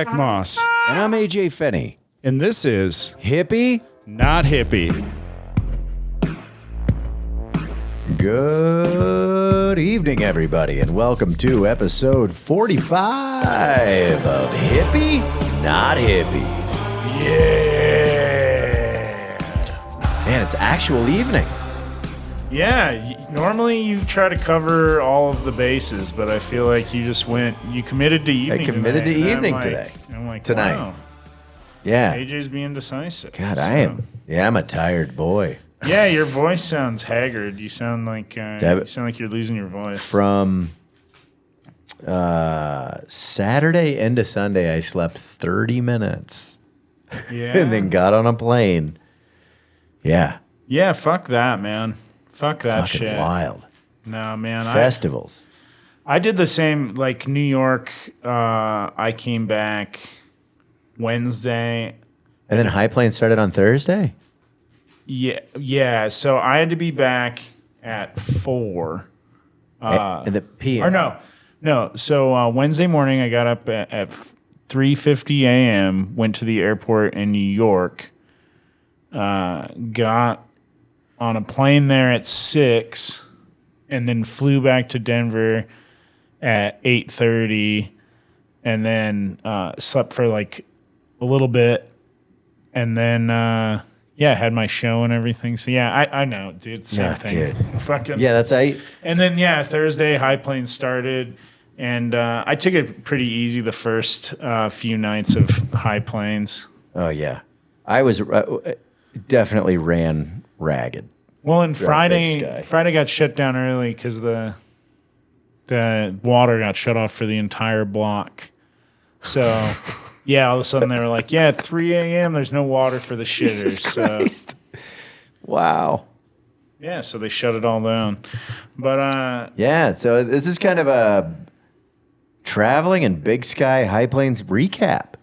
Zach Moss. And I'm AJ Finney. And this is Hippie? Not Hippie. Good evening, everybody, and welcome to episode 45 of Hippie? Not Hippie. Yeah. Man, it's actual evening. Yeah, normally you try to cover all of the bases, but I feel like you committed to evening. I committed tonight, to and evening I'm today. I'm like, Tonight. wow, Yeah. AJ's being decisive. God, so. I am. Yeah, I'm a tired boy. Yeah, your voice sounds haggard. You sound like you're losing your voice. From Saturday into Sunday, I slept 30 minutes. Yeah. And then got on a plane. Yeah. Yeah, fuck that, man. Fuck that Fucking shit. Wild. No, man. Festivals. I did the same, like New York. I came back Wednesday. And then High Plains started on Thursday? Yeah. So I had to be back at 4. In the PM. Or no. So Wednesday morning, I got up at 3:50 a.m. Went to the airport in New York. Got on a plane there at 6, and then flew back to Denver at 8:30, and then slept for like a little bit, and then had my show and everything. So yeah, I know, dude. Same thing. Dude. Fucking Yeah, that's I. And then Thursday High Plains started, and I took it pretty easy the first few nights of High Plains. Oh yeah, I was definitely ran ragged. Well, and Big Friday Sky. got shut down early because the water got shut off for the entire block. So yeah, all of a sudden they were like, at 3 a.m. there's no water for the shitters. Jesus Christ. Wow. So so they shut it all down. But Yeah, so this is kind of a traveling and Big Sky High Plains recap.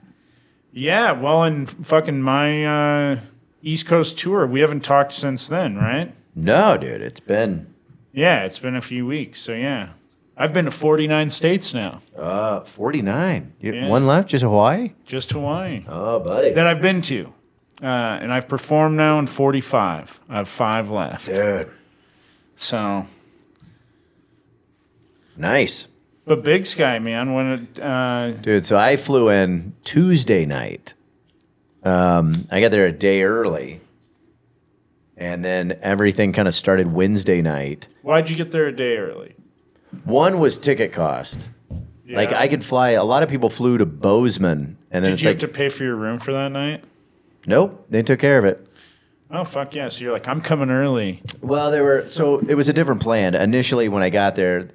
yeah, well, in fucking my East Coast tour, we haven't talked since then, right? No, dude, it's been Yeah, it's been a few weeks. So yeah, I've been to 49 states now. 49. Yeah. One left, just Hawaii? Just Hawaii. Oh, buddy. That I've been to. And I've performed now in 45. I have 5 left. Dude. So, Nice. but Big Sky, man, when it, Dude, so I flew in Tuesday night. I got there a day early. And then everything kind of started Wednesday night. why'd you get there a day early? One was ticket cost. Yeah. Like I could fly. A lot of people flew to Bozeman, and then Did it's you like, have to pay for your room for that night? nope, they took care of it. Oh, fuck yeah. So you're like, I'm coming early. Well, it was a different plan. Initially, when I got there,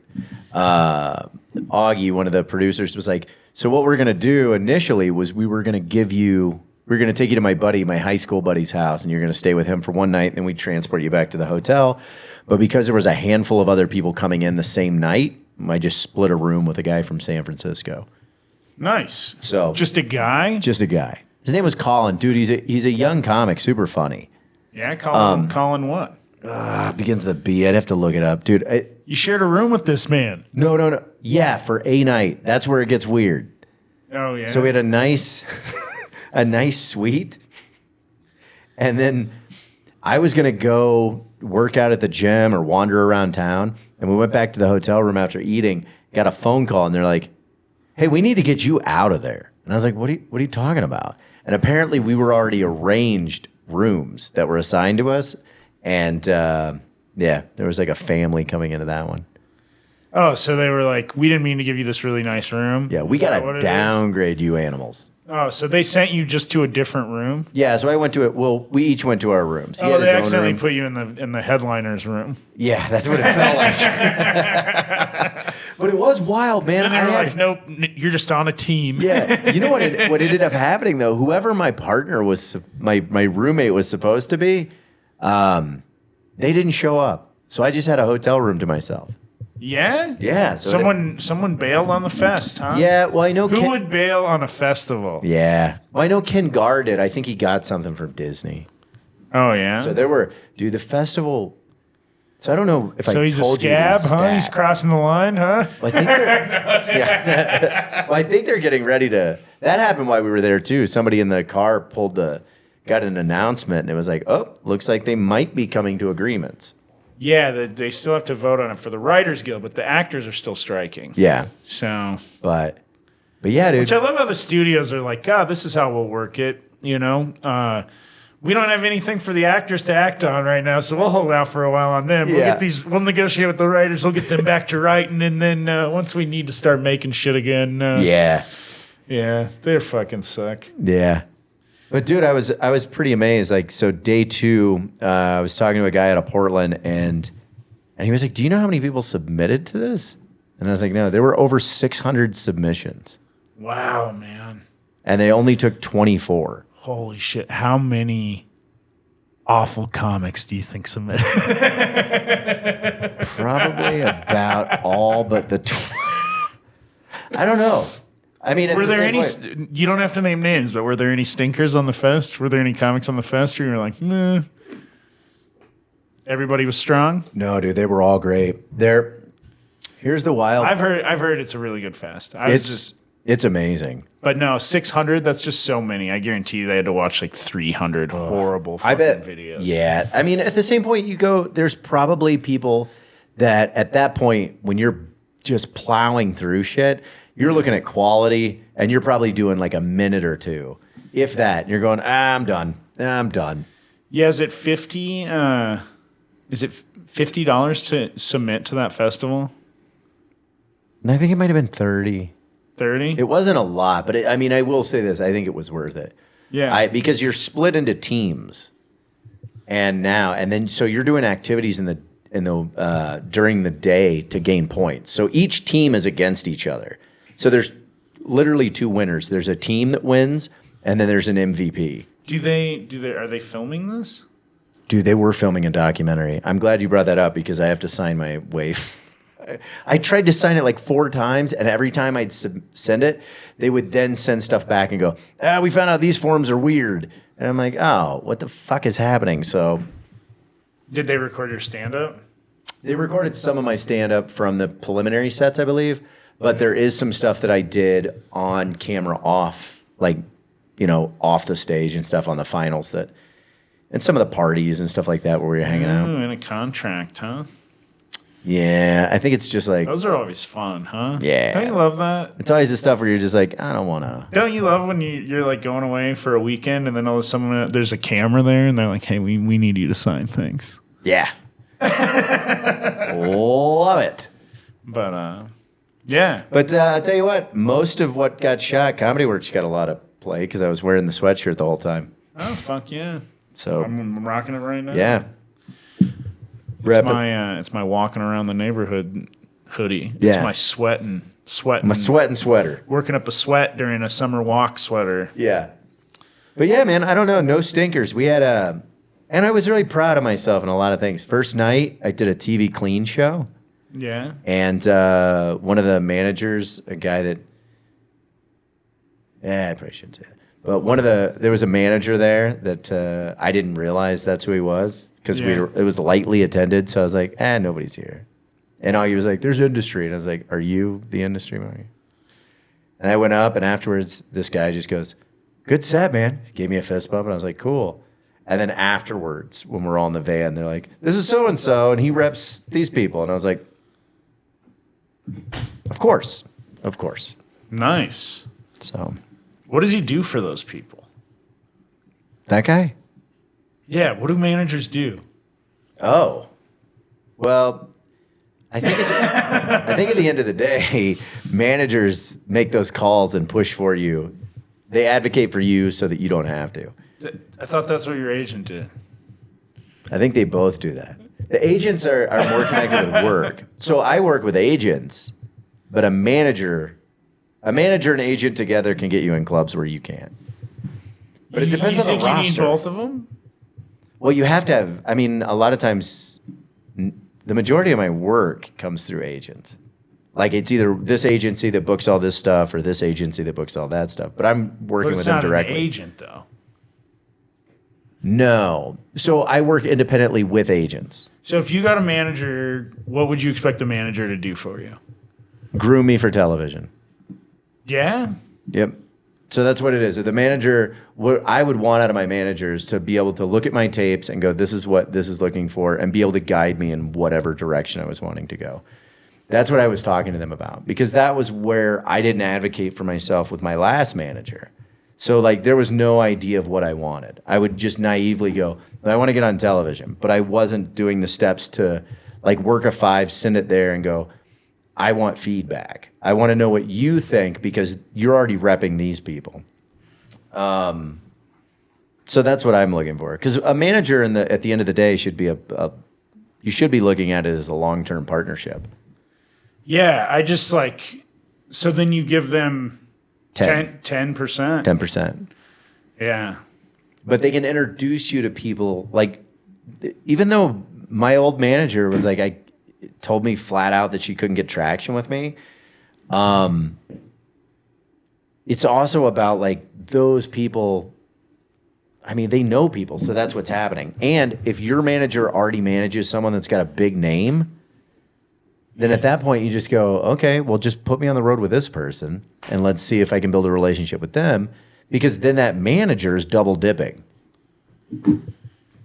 Augie, one of the producers, was like, so what we're gonna do initially was we were gonna take you to my high school buddy's house, and you're gonna stay with him for one night, and then we transport you back to the hotel. But because there was a handful of other people coming in the same night, I just split a room with a guy from San Francisco. Nice. So Just a guy? just a guy. His name was Colin. Dude, he's a young comic, super funny. Yeah, Colin what? Begins with a B. I'd have to look it up, dude. You shared a room with this man. No. Yeah, for a night. That's where it gets weird. Oh, yeah. So we had a nice suite, and then I was gonna go work out at the gym or wander around town, and we went back to the hotel room after eating. Got a phone call, and they're like, "Hey, we need to get you out of there." And I was like, "What are you talking about?" And apparently, we were already arranged rooms that were assigned to us, and there was like a family coming into that one. Oh, so they were like, we didn't mean to give you this really nice room. Yeah, we Is that got what to it is? downgrade you animals. Oh, so they sent you just to a different room? Yeah, so I went to it. Well, we each went to our rooms. He had Oh, his they own accidentally room. put you in the headliner's room. Yeah, that's what it felt like. But it was wild, man. And they were like, nope, you're just on a team. Yeah, you know what ended up happening though? Whoever my partner was, my roommate was supposed to be, they didn't show up, so I just had a hotel room to myself. Yeah? Yeah. So someone bailed on the fest, huh? yeah. Well, I know. Who would bail on a festival? Yeah. Well, I know Ken Gar did. I think he got something from Disney. Oh, yeah? So there were, dude, the festival. So I don't know if So I he's a told you scab, these huh? He's stats. crossing the line, huh? Well, I think they're, yeah. Well, I think they're getting ready to That happened while we were there too. Somebody in the car got an announcement, and it was like, oh, looks like they might be coming to agreements. Yeah, they still have to vote on it for the Writers Guild, but the actors are still striking. Yeah, So, but yeah, dude. which I love how the studios are like, God, this is how we'll work it. You know, we don't have anything for the actors to act on right now, so we'll hold out for a while on them. Yeah. We'll negotiate with the writers. We'll get them back to writing, and then once we need to start making shit again, Yeah. yeah, they fucking suck. Yeah. But dude, I was pretty amazed. Like, so day 2, I was talking to a guy out of Portland, and he was like, "Do you know how many people submitted to this?" And I was like, "No, there were over 600 submissions, Wow, man. and they only took 24." Holy shit. How many awful comics do you think submitted? Probably about all but the. I don't know. I mean, Were there any, you don't have to name names, but were there any stinkers on the fest? Were there any comics on the fest where you were like, nah? Everybody was strong? No, dude, they were all great. Here's the wild. I've heard it's a really good fest. It's amazing. But no, 600, that's just so many. I guarantee you they had to watch like 300 horrible fucking I bet. videos. Yeah. I mean, at the same point, there's probably people that at that point, when you're just plowing through shit, you're looking at quality and you're probably doing like a minute or two. If that, and you're going, I'm done. Yeah, is it 50? Is it $50 to submit to that festival? And I think it might have been 30. 30? It wasn't a lot, but I mean, I will say this. I think it was worth it. Yeah. Because you're split into teams. And then so you're doing activities during the day to gain points. So each team is against each other. So there's literally 2 winners. There's a team that wins, and then there's an MVP. Are they filming this? Dude, they were filming a documentary. I'm glad you brought that up because I have to sign my waiver. I tried to sign it like 4 times, and every time I'd send it, they would then send stuff back and go, we found out these forms are weird. And I'm like, oh, what the fuck is happening? So Did they record your stand-up? they recorded some of my stand-up from the preliminary sets, I believe, but there is some stuff that I did on camera off, like, off the stage and stuff on the finals and some of the parties and stuff like that where we were hanging out. In a contract, huh? Yeah, I think it's just like, Those are always fun, huh? Yeah. Don't you love that? it's always the stuff where you're just like, I don't want to. Don't you love when you're like going away for a weekend and then all of a sudden there's a camera there and they're like, hey, we need you to sign things. Yeah. Love it. But yeah. But I'll tell you what, most of what got shot, Comedy Works got a lot of play because I was wearing the sweatshirt the whole time. Oh fuck yeah. So I'm rocking it right now. yeah. It's my walking around the neighborhood hoodie. It's Yeah. my sweating. My sweating sweater. Working up a sweat during a summer walk sweater. Yeah. But yeah, man, I don't know. No stinkers. We had and I was really proud of myself in a lot of things. First night, I did a TV clean show. Yeah. And one of the managers, a guy that, I probably shouldn't say that. But there was a manager there that I didn't realize that's who he was because it was lightly attended. So I was like, nobody's here. And he was like, there's industry. And I was like, are you the industry, Mario? And I went up, and afterwards, this guy just goes, good set, man. Gave me a fist bump, and I was like, cool. And then afterwards, when we're all in the van, they're like, this is so-and-so, and he reps these people. And I was like, of course. Nice. So What does he do for those people? that guy? Yeah. What do managers do? Oh. Well, I think at the end of the day, managers make those calls and push for you. They advocate for you so that you don't have to. I thought that's what your agent did. I think they both do that. The agents are more connected with work. So I work with agents, but a manager and agent together can get you in clubs where you can't. But it depends on the roster. You need both of them? Well, you have to have. I mean, a lot of times, the majority of my work comes through agents. Like it's either this agency that books all this stuff or this agency that books all that stuff. But I'm working with them directly. An agent though. No. So I work independently with agents. So if you got a manager, what would you expect a manager to do for you? Groom me for television. Yeah. Yep. So that's what it is. The manager, what I would want out of my managers to be able to look at my tapes and go, this is what this is looking for, and be able to guide me in whatever direction I was wanting to go. That's what I was talking to them about, because that was where I didn't advocate for myself with my last manager. So like there was no idea of what I wanted. I would just naively go, I want to get on television, but I wasn't doing the steps to like work a 5, send it there and go, I want feedback. I want to know what you think because you're already repping these people. So that's what I'm looking for. Because a manager at the end of the day should be you should be looking at it as a long-term partnership. Yeah, I just like, so then you give them 10%. 10%. Yeah. But they can introduce you to people, like, even though my old manager was like, told me flat out that she couldn't get traction with me. It's also about like those people. I mean, they know people, so that's what's happening. And if your manager already manages someone that's got a big name, then at that point you just go, okay, well, just put me on the road with this person and let's see if I can build a relationship with them, because then that manager is double dipping.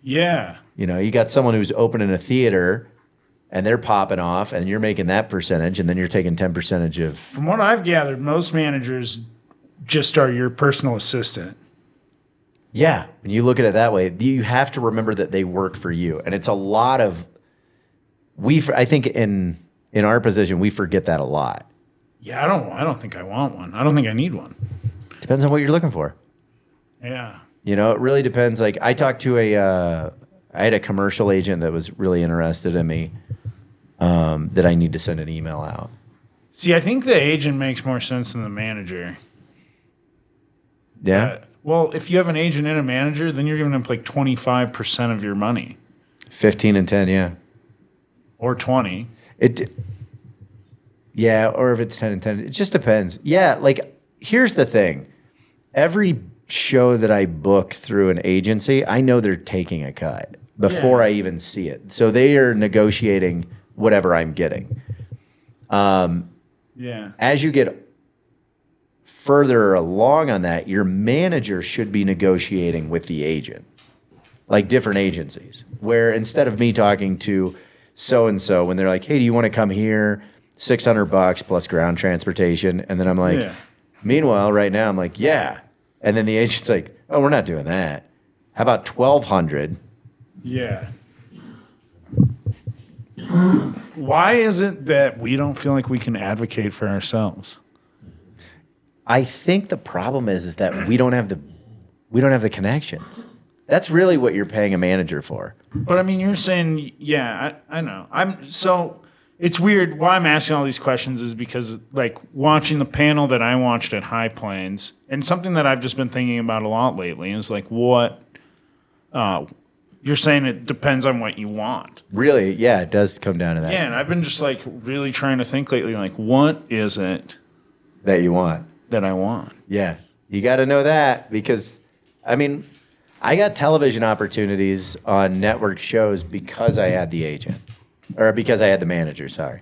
Yeah. You know, you got someone who's opening a theater and they're popping off and you're making that percentage, and then you're taking 10% of. From what I've gathered, most managers just are your personal assistant. Yeah. When you look at it that way, you have to remember that they work for you. And it's a lot of, I think in our position, we forget that a lot. Yeah, I don't think I want one. I don't think I need one. Depends on what you're looking for. Yeah. You know, it really depends. Like I talked to I had a commercial agent that was really interested in me, that I need to send an email out. See, I think the agent makes more sense than the manager. Yeah. Well, if you have an agent and a manager, then you're giving them like 25% of your money. 15 and 10, yeah. Or 20. Yeah, or if it's 10 and 10, it just depends. Yeah, like here's the thing. Every show that I book through an agency, I know they're taking a cut before I even see it. So they are negotiating whatever I'm getting. Yeah. As you get further along on that, your manager should be negotiating with the agent, like different agencies, where instead of me talking to so-and-so when they're like, hey, do you want to come here? $600 plus ground transportation. And then I'm like, meanwhile, right now I'm like, yeah. And then the agent's like, oh, we're not doing that. How about 1,200? Yeah. Why is it that we don't feel like we can advocate for ourselves? I think the problem is that we don't have the connections. That's really what you're paying a manager for. But I mean, you're saying, yeah, I know. It's weird. Why I'm asking all these questions is because, like, watching the panel that I watched at High Plains, and something that I've just been thinking about a lot lately is like, what you're saying it depends on what you want. Really, yeah, it does come down to that. Yeah, and I've been just like really trying to think lately, like, what is it that you want? That I want. Yeah, you got to know that, because, I mean, I got television opportunities on network shows because I had the agent, or because I had the manager, sorry.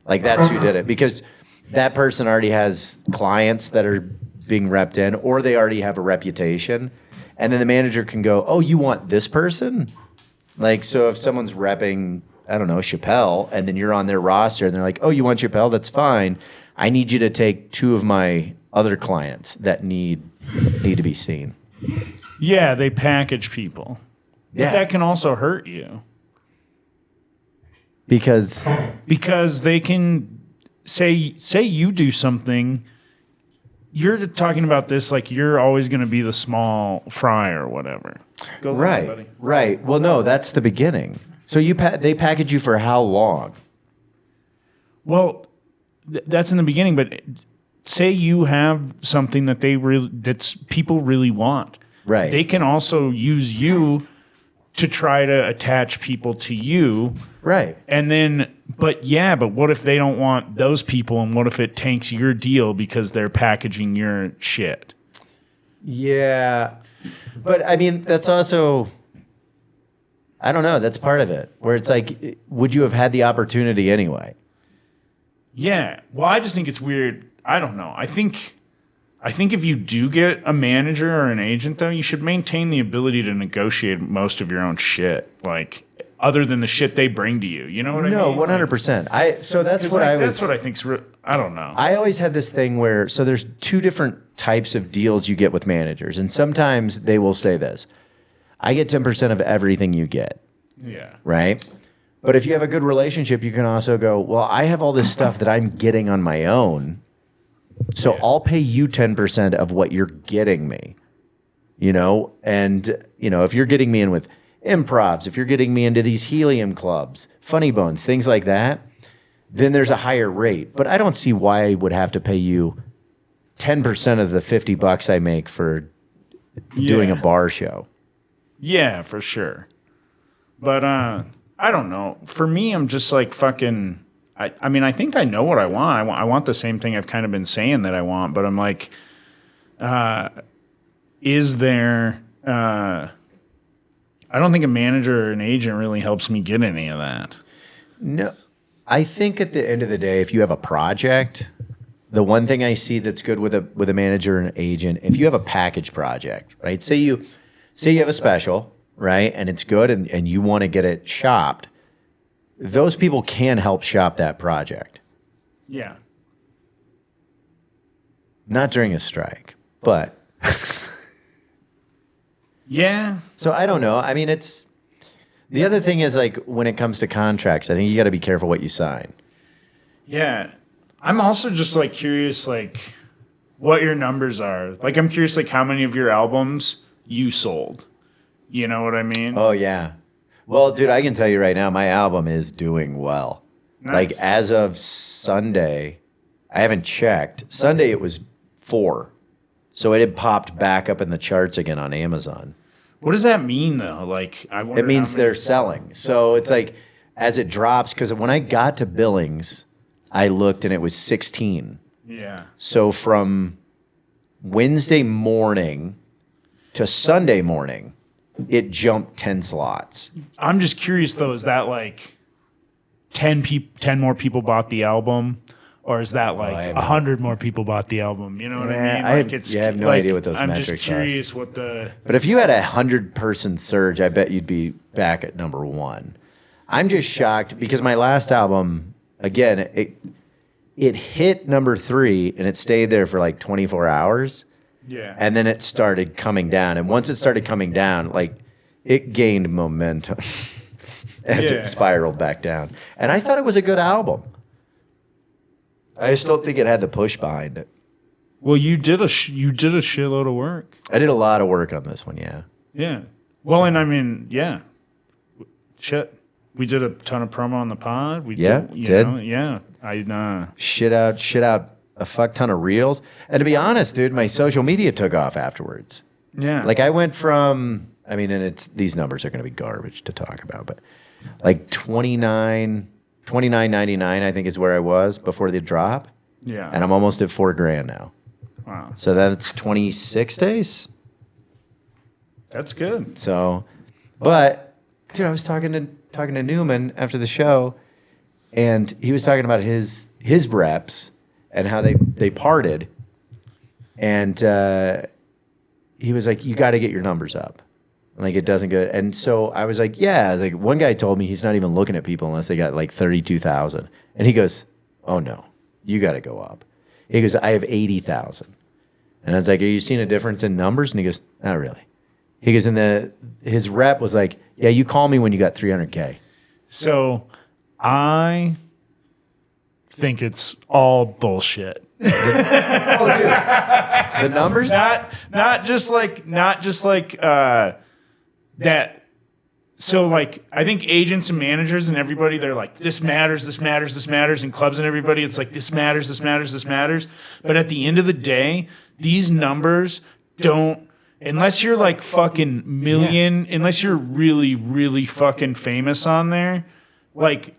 Like, that's who did it, because that person already has clients that are being repped in, or they already have a reputation, and then the manager can go, oh, you want this person? Like, so if someone's repping, I don't know, Chappelle, and then you're on their roster, and they're like, oh, you want Chappelle? That's fine. I need you to take 2 of my other clients that need to be seen. Yeah, they package people. Yeah. But that can also hurt you. Because they can say you do something, you're talking about this like you're always going to be the small fry or whatever. Go right, on, buddy. Right. Well, no, that's the beginning. So they package you for how long? Well, that's in the beginning, but say you have something that that's people really want. Right. They can also use you to try to attach people to you. Right. And then, but what if they don't want those people, and what if it tanks your deal because they're packaging your shit? Yeah. But I mean, that's also, I don't know, that's part of it, where it's like, would you have had the opportunity anyway? Yeah. Well, I just think it's weird. I don't know. I think I think if you do get a manager or an agent, though, you should maintain the ability to negotiate most of your own shit, like other than the shit they bring to you. You know what I mean? No, 100%. So that's what I was. That's what I think's. I don't know. I always had this thing where there's two different types of deals you get with managers, and sometimes they will say this: I get 10% of everything you get. Yeah. Right. But if you have a good relationship, you can also go, well, I have all this stuff that I'm getting on my own. So I'll pay you 10% of what you're getting me, and, if you're getting me in with improvs, if you're getting me into these helium clubs, funny bones, things like that, then there's a higher rate. But I don't see why I would have to pay you 10% of the $50 I make for doing a bar show. Yeah, for sure. But, I don't know. For me, I'm just like fucking... I mean, I think I know what I want. I want the same thing I've kind of been saying that I want, but I'm like, is there... I don't think a manager or an agent really helps me get any of that. No. I think at the end of the day, if you have a project, the one thing I see that's good with a manager and an agent, if you have a package project, right? Say you have a special, right? And it's good and you want to get it shopped. Those people can help shop that project. Yeah. Not during a strike, but. Yeah. So I don't know. I mean, the other thing is like when it comes to contracts, I think you got to be careful what you sign. Yeah. I'm also just like curious, like what your numbers are. Like I'm curious, like how many of your albums you sold. You know what I mean? Oh, yeah. Well, dude, I can tell you right now, my album is doing well. Nice. Like as of Sunday, I haven't checked. Sunday it was 4. So it had popped back up in the charts again on Amazon. What does that mean though? Like It means they're selling. So it's like as it drops, because when I got to billings, I looked and it was 16. Yeah. So from Wednesday morning to Sunday morning, it jumped 10 slots. I'm just curious though, is that like 10 more people bought the album? Or is that like 100 more people bought the album? You know what I mean? Like I have no idea what those I'm metrics are. just curious what the... But if you had a 100-person surge, I bet you'd be back at number 1. I'm just shocked because my last album, again, it hit number 3 and it stayed there for like 24 hours. Yeah. And then it started coming down. And once it started coming down, like it gained momentum as it spiraled back down. And I thought it was a good album. I just don't think it had the push behind it. Well, you did a shitload of work. I did a lot of work on this one, yeah. Yeah. Well, and I mean, yeah. Shit. We did a ton of promo on the pod. We did. Yeah. Shit out a fuck ton of reels. And to be honest, dude, my social media took off afterwards. Yeah. Like I went from, I mean, and these numbers are going to be garbage to talk about, but like 29.99 I think is where I was before the drop. Yeah. And I'm almost at $4,000 now. Wow. So that's 26 days. That's good. So, but dude, I was talking to Newman after the show, and he was talking about his reps and how they parted, and he was like, "You got to get your numbers up." Like it doesn't go. And so I was like, yeah. Like one guy told me he's not even looking at people unless they got like 32,000. And he goes, "Oh no, you got to go up." He goes, "I have 80,000." And I was like, "Are you seeing a difference in numbers?" And he goes, "Not really." He goes, and his rep was like, "Yeah, you call me when you got 300K. So I think it's all bullshit. Oh, dude. The numbers? Not just like that. So like I think agents and managers and everybody, they're like, this matters, and clubs and everybody, it's like this matters. But at the end of the day, these numbers don't, unless you're like fucking million, unless you're really, really fucking famous on there, like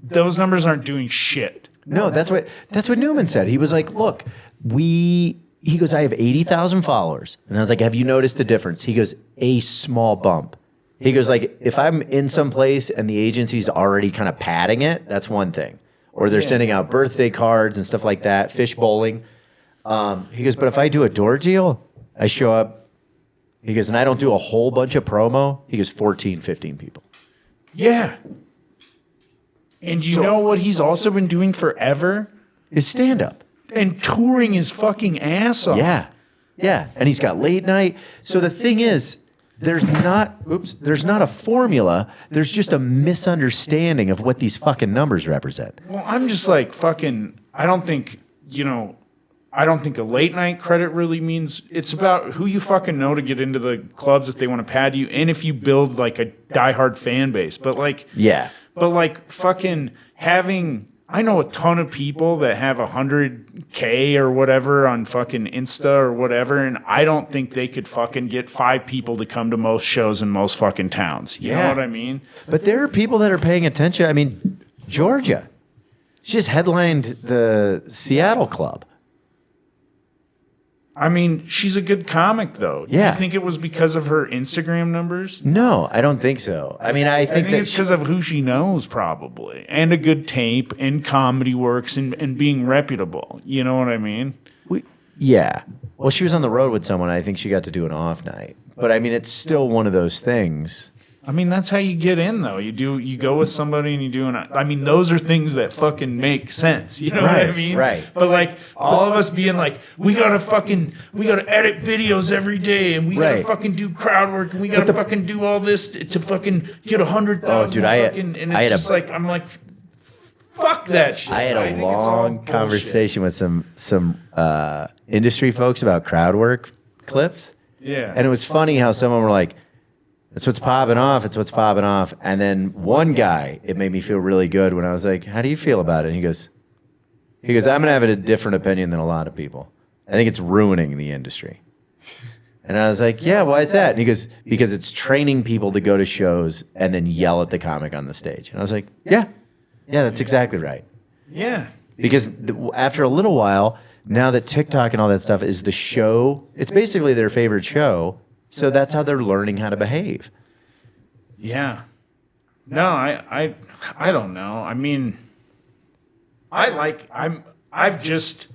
those numbers aren't doing shit. No, that's what Newman said. He was like, "Look, he goes, I have 80,000 followers." And I was like, "Have you noticed the difference?" He goes, "A small bump." He goes, like, if I'm in some place and the agency's already kind of padding it, that's one thing. Or they're sending out birthday cards and stuff like that, fish bowling. He goes, but if I do a door deal, I show up. He goes, and I don't do a whole bunch of promo. He goes, 14, 15 people. Yeah. And you know what he's also been doing forever? Is stand up. And touring his fucking ass off. Yeah. Yeah. And he's got late night. So the thing is, there's not a formula. There's just a misunderstanding of what these fucking numbers represent. Well, I'm just like fucking, I don't think a late night credit really means, it's about who you fucking know to get into the clubs if they want to pad you, and if you build like a diehard fan base. But like, yeah. But like fucking having, I know a ton of people that have 100K or whatever on fucking Insta or whatever, and I don't think they could fucking get 5 people to come to most shows in most fucking towns. You know what I mean? But there are people that are paying attention. I mean, Georgia. She just headlined the Seattle club. I mean, she's a good comic, though. Yeah. You think it was because of her Instagram numbers? No, I don't think so. I mean, I think that it's because of who she knows, probably, and a good tape, and comedy works, and being reputable. You know what I mean? Yeah. Well, she was on the road with someone. I think she got to do an off night. But I mean, it's still one of those things. I mean, that's how you get in, though. You go with somebody and you do I mean, those are things that fucking make sense. You know what I mean? Right. But like all of us being like, we gotta edit videos every day, and we gotta fucking do crowd work, and we gotta fucking do all this to fucking get 100,000. Oh, dude, and it's just like, I'm like, fuck that shit. I had a long conversation with some industry folks about crowd work clips. Yeah. And it was funny how some of them were like, it's what's popping off. It's what's popping off. And then one guy, it made me feel really good when I was like, how do you feel about it? And he goes, I'm going to have a different opinion than a lot of people. I think it's ruining the industry. And I was like, yeah, why is that? And he goes, because it's training people to go to shows and then yell at the comic on the stage. And I was like, yeah, that's exactly right. Yeah. Because after a little while, now that TikTok and all that stuff is the show, it's basically their favorite show. So that's how they're learning how to behave. Yeah. No, I don't know. I mean, I've just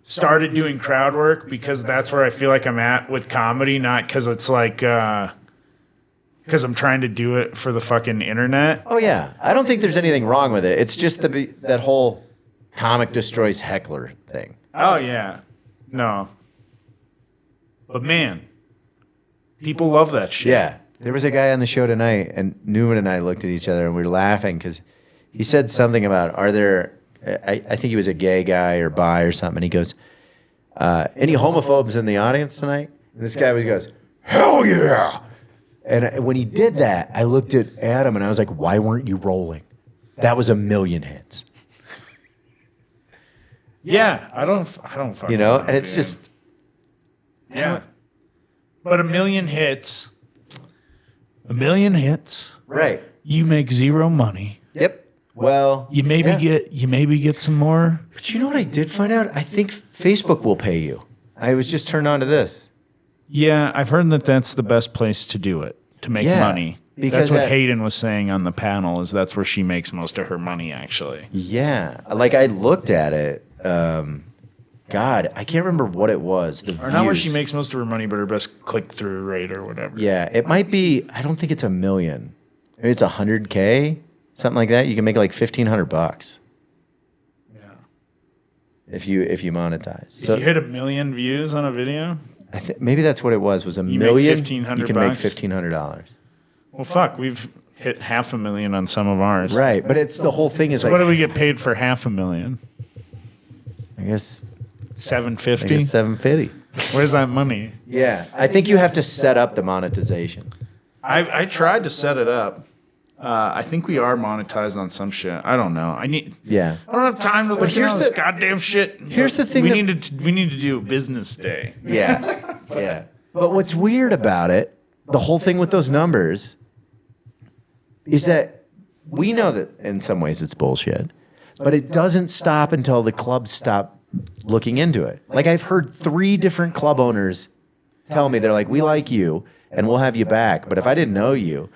started doing crowd work because that's where I feel like I'm at with comedy, not because it's like because I'm trying to do it for the fucking internet. Oh yeah, I don't think there's anything wrong with it. It's just that whole comic destroys heckler thing. Oh yeah, no. But man, people love that shit. Yeah. There was a guy on the show tonight, and Newman and I looked at each other, and we were laughing because he said something about, I think he was a gay guy or bi or something, and he goes, any homophobes in the audience tonight? And this guy goes, hell yeah! And when he did that, I looked at Adam, and I was like, why weren't you rolling? That was 1 million hits. Yeah, I don't fucking know, and it's just... Yeah. But 1 million hits. Right. You make zero money. Yep. Well, you maybe get some more. But you know what I did find out? I think Facebook will pay you. I was just turned on to this. Yeah, I've heard that that's the best place to do it, to make money. Because that's what Hayden was saying on the panel, is that's where she makes most of her money, actually. Yeah. Like, I looked at it. God, I can't remember what it was. Or not where she makes most of her money, but her best click-through rate or whatever. Yeah, it might be, I don't think it's 1 million. Maybe it's 100K, something like that. You can make like $1,500. Yeah. If you monetize. If you hit 1 million views on a video? Maybe that's what it was 1 million. Make $1,500. You can make $1,500. Well, fuck, we've hit 500,000 on some of ours. Right, but it's the whole thing is so what do we get paid for 500,000? I guess... 750. 750. Where's that money? Yeah, I think you have to set up the monetization. I tried to set it up. I think we are monetized on some shit. I don't know. I don't have time to look at this goddamn shit. Here's the thing. We need to do a business day. Yeah, yeah. But what's weird about it, the whole thing with those numbers, is that we know that in some ways it's bullshit, but it doesn't stop until the clubs stop looking into it. Like, I've heard 3 different club owners tell me, they're like, we like you and we'll have you back, but if I didn't know you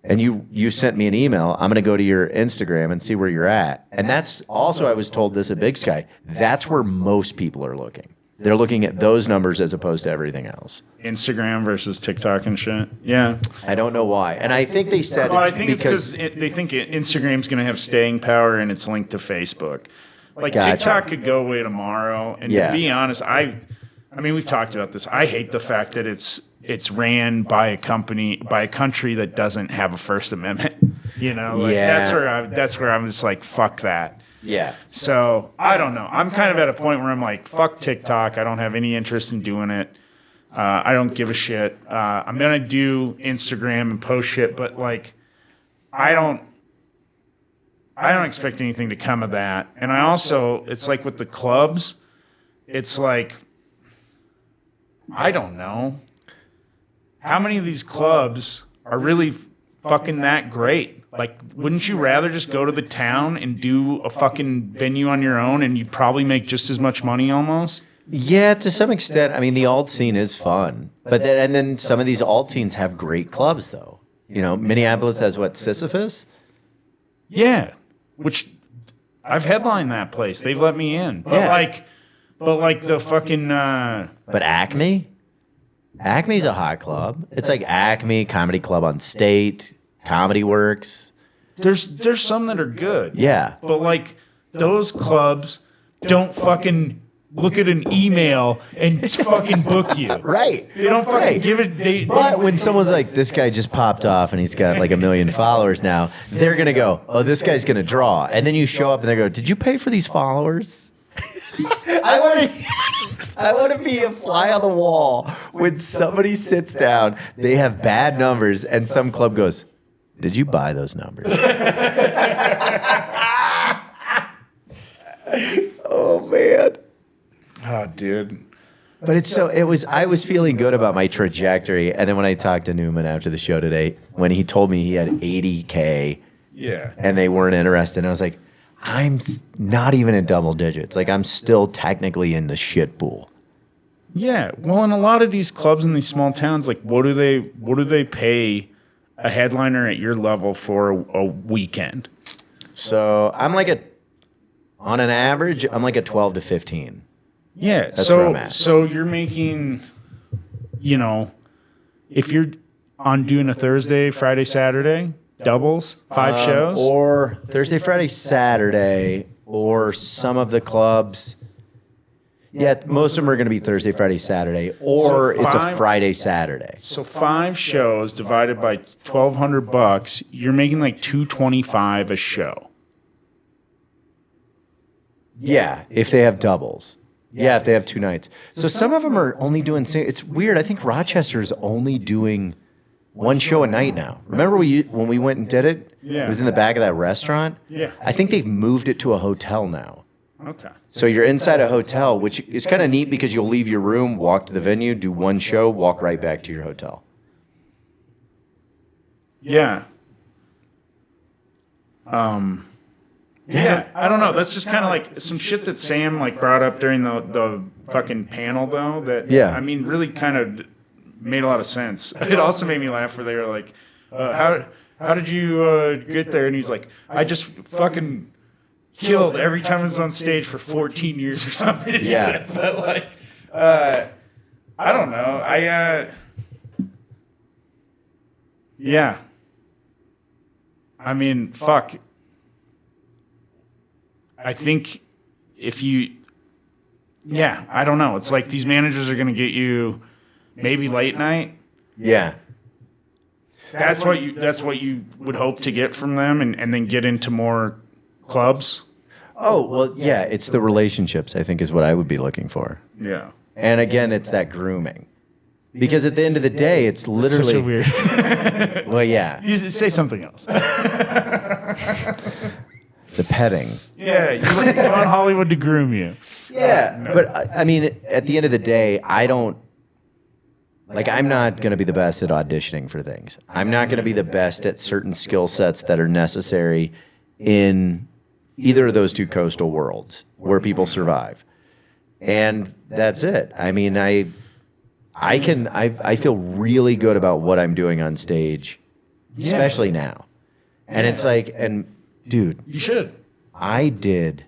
and you sent me an email, I'm going to go to your Instagram and see where you're at. And that's also, I was told this at Big Sky, that's where most people are looking. They're looking at those numbers as opposed to everything else. Instagram versus TikTok and shit. Yeah. I don't know why. And I think they said Well, I it's think because it's because they think Instagram's going to have staying power and it's linked to Facebook. Like Gotcha. TikTok could go away tomorrow. And Yeah. to be honest, I mean, we've talked about this. I hate the fact that it's ran by a country that doesn't have a First Amendment. You know, like Yeah. that's where I'm just like, fuck that. yeah. So I don't know. I'm kind of at a point where I'm like, fuck TikTok. I don't have any interest in doing it. I don't give a shit. I'm gonna do Instagram and post shit, but like, I don't expect anything to come of that. And I also, it's like with the clubs, it's like, I don't know. How many of these clubs are really fucking that great? Like, wouldn't you rather just go to the town and do a fucking venue on your own and you'd probably make just as much money almost? Yeah, to some extent. I mean, the alt scene is fun. But then some of these alt scenes have great clubs, though. You know, Minneapolis has what, Sisyphus? Yeah. Which I've headlined that place. They've let me in. But Yeah. like the fucking But Acme? Acme's a hot club. It's like Acme, Comedy Club on State, Comedy Works. there's some that are good. Yeah. But like those clubs don't fucking look at an email and fucking book you. Right. They don't fucking give it. But when someone's like, this guy just popped off and he's got like 1 million followers now, they're going to go, oh, this guy's going to draw. And then you show up and they go, did you pay for these followers? I want to be a fly on the wall when somebody sits down, they have bad numbers, and some club goes, did you buy those numbers? Oh, man. Oh, dude. But I was feeling good about my trajectory. And then when I talked to Newman after the show today, when he told me he had 80K Yeah. and they weren't interested, I was like, I'm not even in double digits. Like, I'm still technically in the shit pool. Yeah. Well, in a lot of these clubs in these small towns, like what do they pay a headliner at your level for a weekend? So I'm on an average, I'm like a 12 to 15. Yeah. That's where I'm at. So you're making, you know, if you're on doing a Thursday, Friday, Saturday, doubles, 5 shows. Or Thursday, Friday, Saturday, or some of the clubs. Yeah, most of them are going to be Thursday, Friday, Saturday, or So it's a 5 Friday, Saturday. So 5 shows divided by $1,200, you're making like $225 a show. Yeah, if they have doubles. Yeah, if they have 2 nights. So some of them are only doing. It's weird. I think Rochester's only doing 1 show a night now. Remember when we went and did it? Yeah. It was in the back of that restaurant. Yeah. I think they've moved it to a hotel now. Okay. So you're inside a hotel, which is kind of neat because you'll leave your room, walk to the venue, do 1 show, walk right back to your hotel. Yeah. Yeah, I don't know. That's just kind of like some shit that Sam like brought up during the fucking panel though. That Yeah. I mean, really kind of made a lot of sense. It also made me laugh where they were like, "How did you get there?" And he's like, "I just fucking killed every time I was on stage for 14 years or something." Yeah. But like, I don't know. Yeah. I mean, fuck. I think if you, yeah, I don't know. It's like these managers are going to get you maybe late night. Yeah. That's what you would hope to get from them, and then get into more clubs. Oh, well, yeah, it's the relationships, I think, is what I would be looking for. Yeah. And again, it's that grooming. Because at the end of the day, it's literally. Such a weird. Well, yeah. You say something else. The petting. Yeah, you want Hollywood to groom you. Yeah. But, I mean, at the end of the day, I'm not going to be the best at auditioning for things. I'm not going to be the best at certain skill sets that are necessary in either of those 2 coastal worlds where people survive. And that's it. I mean, I feel really good about what I'm doing on stage, especially now. And it's like, and dude, You should. I did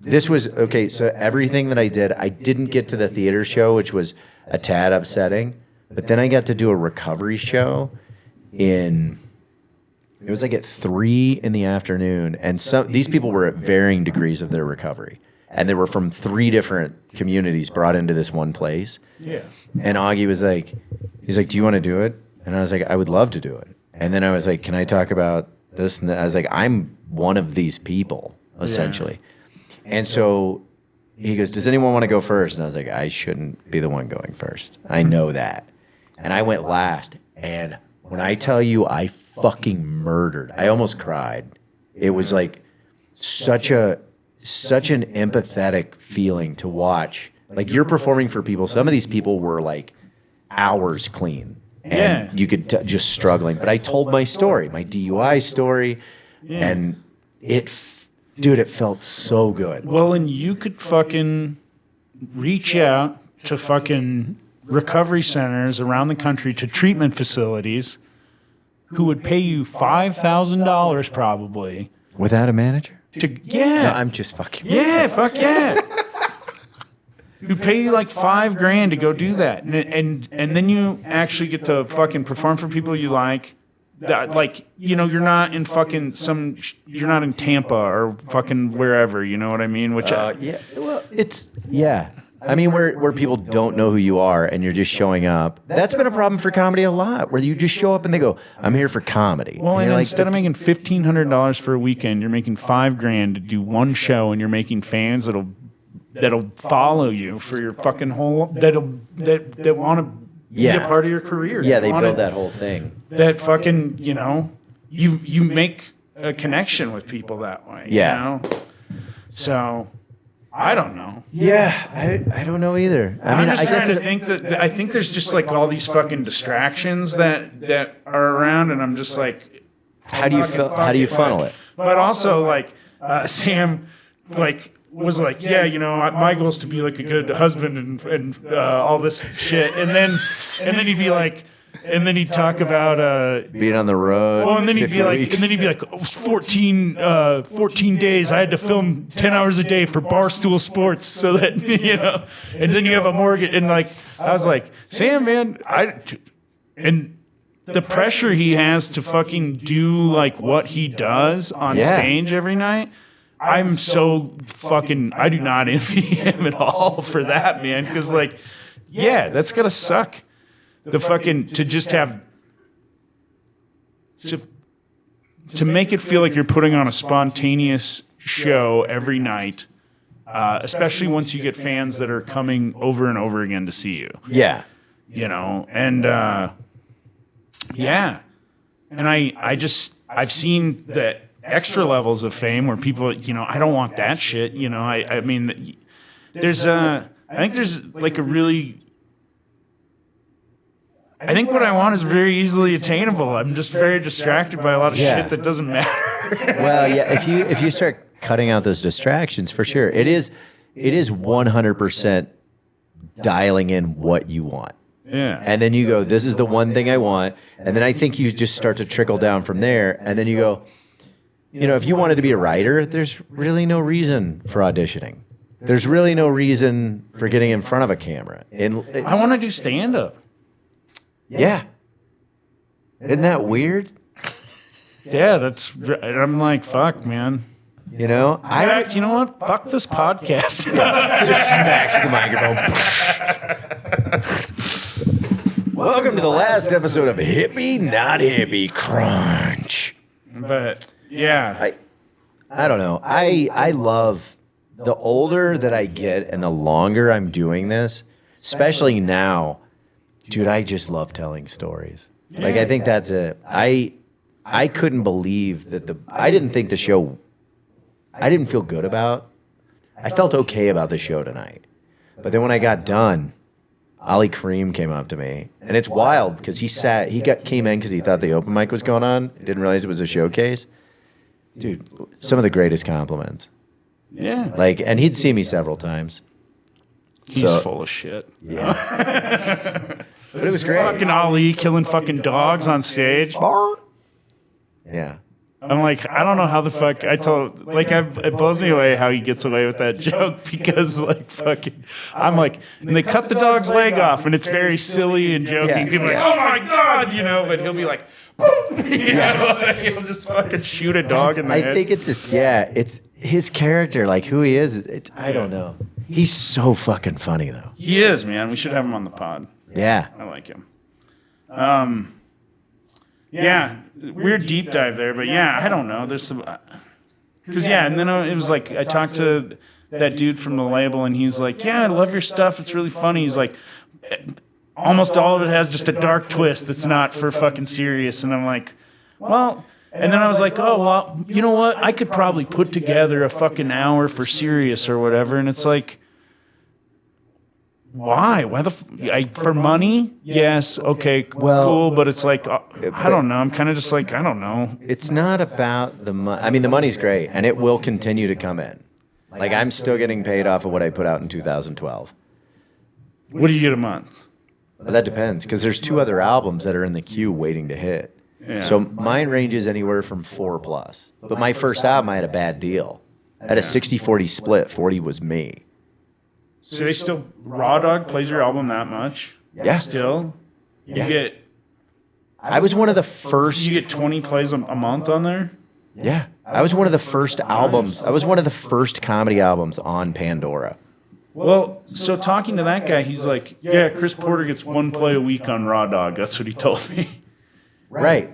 this was okay. So everything that I did, I didn't get to the theater show, which was a tad upsetting. But then I got to do a recovery show it was like at 3 p.m. And these people were at varying degrees of their recovery. And they were from 3 different communities brought into this one place. Yeah. And Augie was like, he's like, do you want to do it? And I was like, I would love to do it. And then I was like, can I talk about this? And I was like, I'm one of these people, essentially. Yeah. And so he goes, does anyone want to go first? And I was like, I shouldn't be the one going first. I know that. And I went last. And when I tell you I fucking murdered, I almost cried. It was like such an empathetic feeling to watch. Like you're performing for people. Some of these people were like hours clean. And you could just struggling. But I told my story, my DUI story. Yeah. And it felt so good. Well, and you could fucking reach out to fucking recovery centers around the country, to treatment facilities who would pay you $5,000 probably. Without a manager? No, I'm just fucking. Yeah, fuck yeah. Who pay you like $5,000 to go do that. And then you actually get to fucking perform for people you like. Like, you know, you're not in fucking you're not in Tampa or fucking wherever, you know what I mean? Which yeah. Well, I mean, where people don't know who you are and you're just showing up. That's been a problem for comedy a lot, where you just show up and they go, I'm here for comedy. Well, and like, instead of making $1,500 for a weekend, you're making $5,000 to do one show, and you're making fans that'll follow you for your fucking whole, that want to be a part of your career. Yeah, they build that whole thing. That fucking, you know, you make a connection with people that way. Yeah. You know? So I don't know. Yeah, I don't know either. I think there's just like all these fucking distractions that are around, and I'm just like, how do you funnel it? But also like Sam was like, yeah, you know, my goal is to be like a good husband and all this shit, and then he'd be like. And then he'd talk about being on the road. Well, and then he'd be like, 14 days. I had to film 10 hours a day for Barstool Sports, so that, you know. And then you have a mortgage, and like I was like, Sam, man, and the pressure he has to fucking do like what he does on stage every night. I'm so fucking. I do not envy him at all for that, man. Because like, yeah, that's gotta suck. The fucking to just have to make it feel like you're putting on a spontaneous show every night, especially once you get fans that are coming over and over again to see you. Yeah, you know, and yeah, and I've seen the extra levels of fame where people, you know, I don't want that shit. You know, I mean, I think there's like a really. I think what I want is very easily attainable. I'm just very distracted by a lot of shit that doesn't matter. Well, yeah, if you start cutting out those distractions, for sure, it is 100% dialing in what you want. Yeah. And then you go, this is the one thing I want. And then I think you just start to trickle down from there. And then you go, you know, if you wanted to be a writer, there's really no reason for auditioning. There's really no reason for getting in front of a camera. I want to do stand-up. Yeah. Isn't that weird? Yeah, I'm like, fuck, man. You know? You know what? Fuck this podcast. Just smacks the microphone. Welcome to the last episode of Hippie Not Hippie Crunch. But, yeah. I don't know. I love the older that I get and the longer I'm doing this, especially now. Dude, I just love telling stories. Like, I think that's it. I couldn't believe that I didn't think the show, I didn't feel good about. I felt okay about the show tonight. But then when I got done, Ali Kareem came up to me. And it's wild because came in because he thought the open mic was going on. Didn't realize it was a showcase. Dude, some of the greatest compliments. Yeah. Like, and he'd seen me several times. He's full of shit. Yeah. But it was great. Fucking Ali killing fucking dogs on stage. Yeah. I'm like, I don't know how the fuck it blows me away how he gets away with that joke because like fucking, I'm like, and they cut the dog's leg off and it's very silly and joking. People are like, oh my God, but he'll be like, he'll just fucking shoot a dog in the head. I think it's just, it's his character, like who he is. I don't know. He's so fucking funny though. He is, man. We should have him on the pod. Yeah. I like him. Yeah, weird deep dive there, but yeah, I don't know. There's some, because and then it was like I talked to that dude from the label, and he's like, "Yeah, I love your stuff. It's really funny." He's like, almost all of it has just a dark twist that's not for fucking serious, and I'm like, well. And then I was like, oh, well, you know what? I could probably put together a fucking hour for serious or whatever, and it's like. Why? Why for money? Yes. Okay. Well, cool. But it's like I don't know. I'm kind of just like I don't know. It's not about the money. I mean, the money's great, and it will continue to come in. Like I'm still getting paid off of what I put out in 2012. What do you get a month? But that depends, because there's 2 other albums that are in the queue waiting to hit. Yeah. So mine ranges anywhere from 4+. But my first album, I had a bad deal. I had a 60-40 split. 40 was me. So they still Raw Dog plays your album that much? Yeah. Still? You get. I was one of the first. You get 20 plays a month on there? Yeah. I was one of the first albums. I was one of the first comedy albums on Pandora. Well, so talking to that guy, he's like, yeah, Chris Porter gets 1 play a week on Raw Dog. That's what he told me. Right.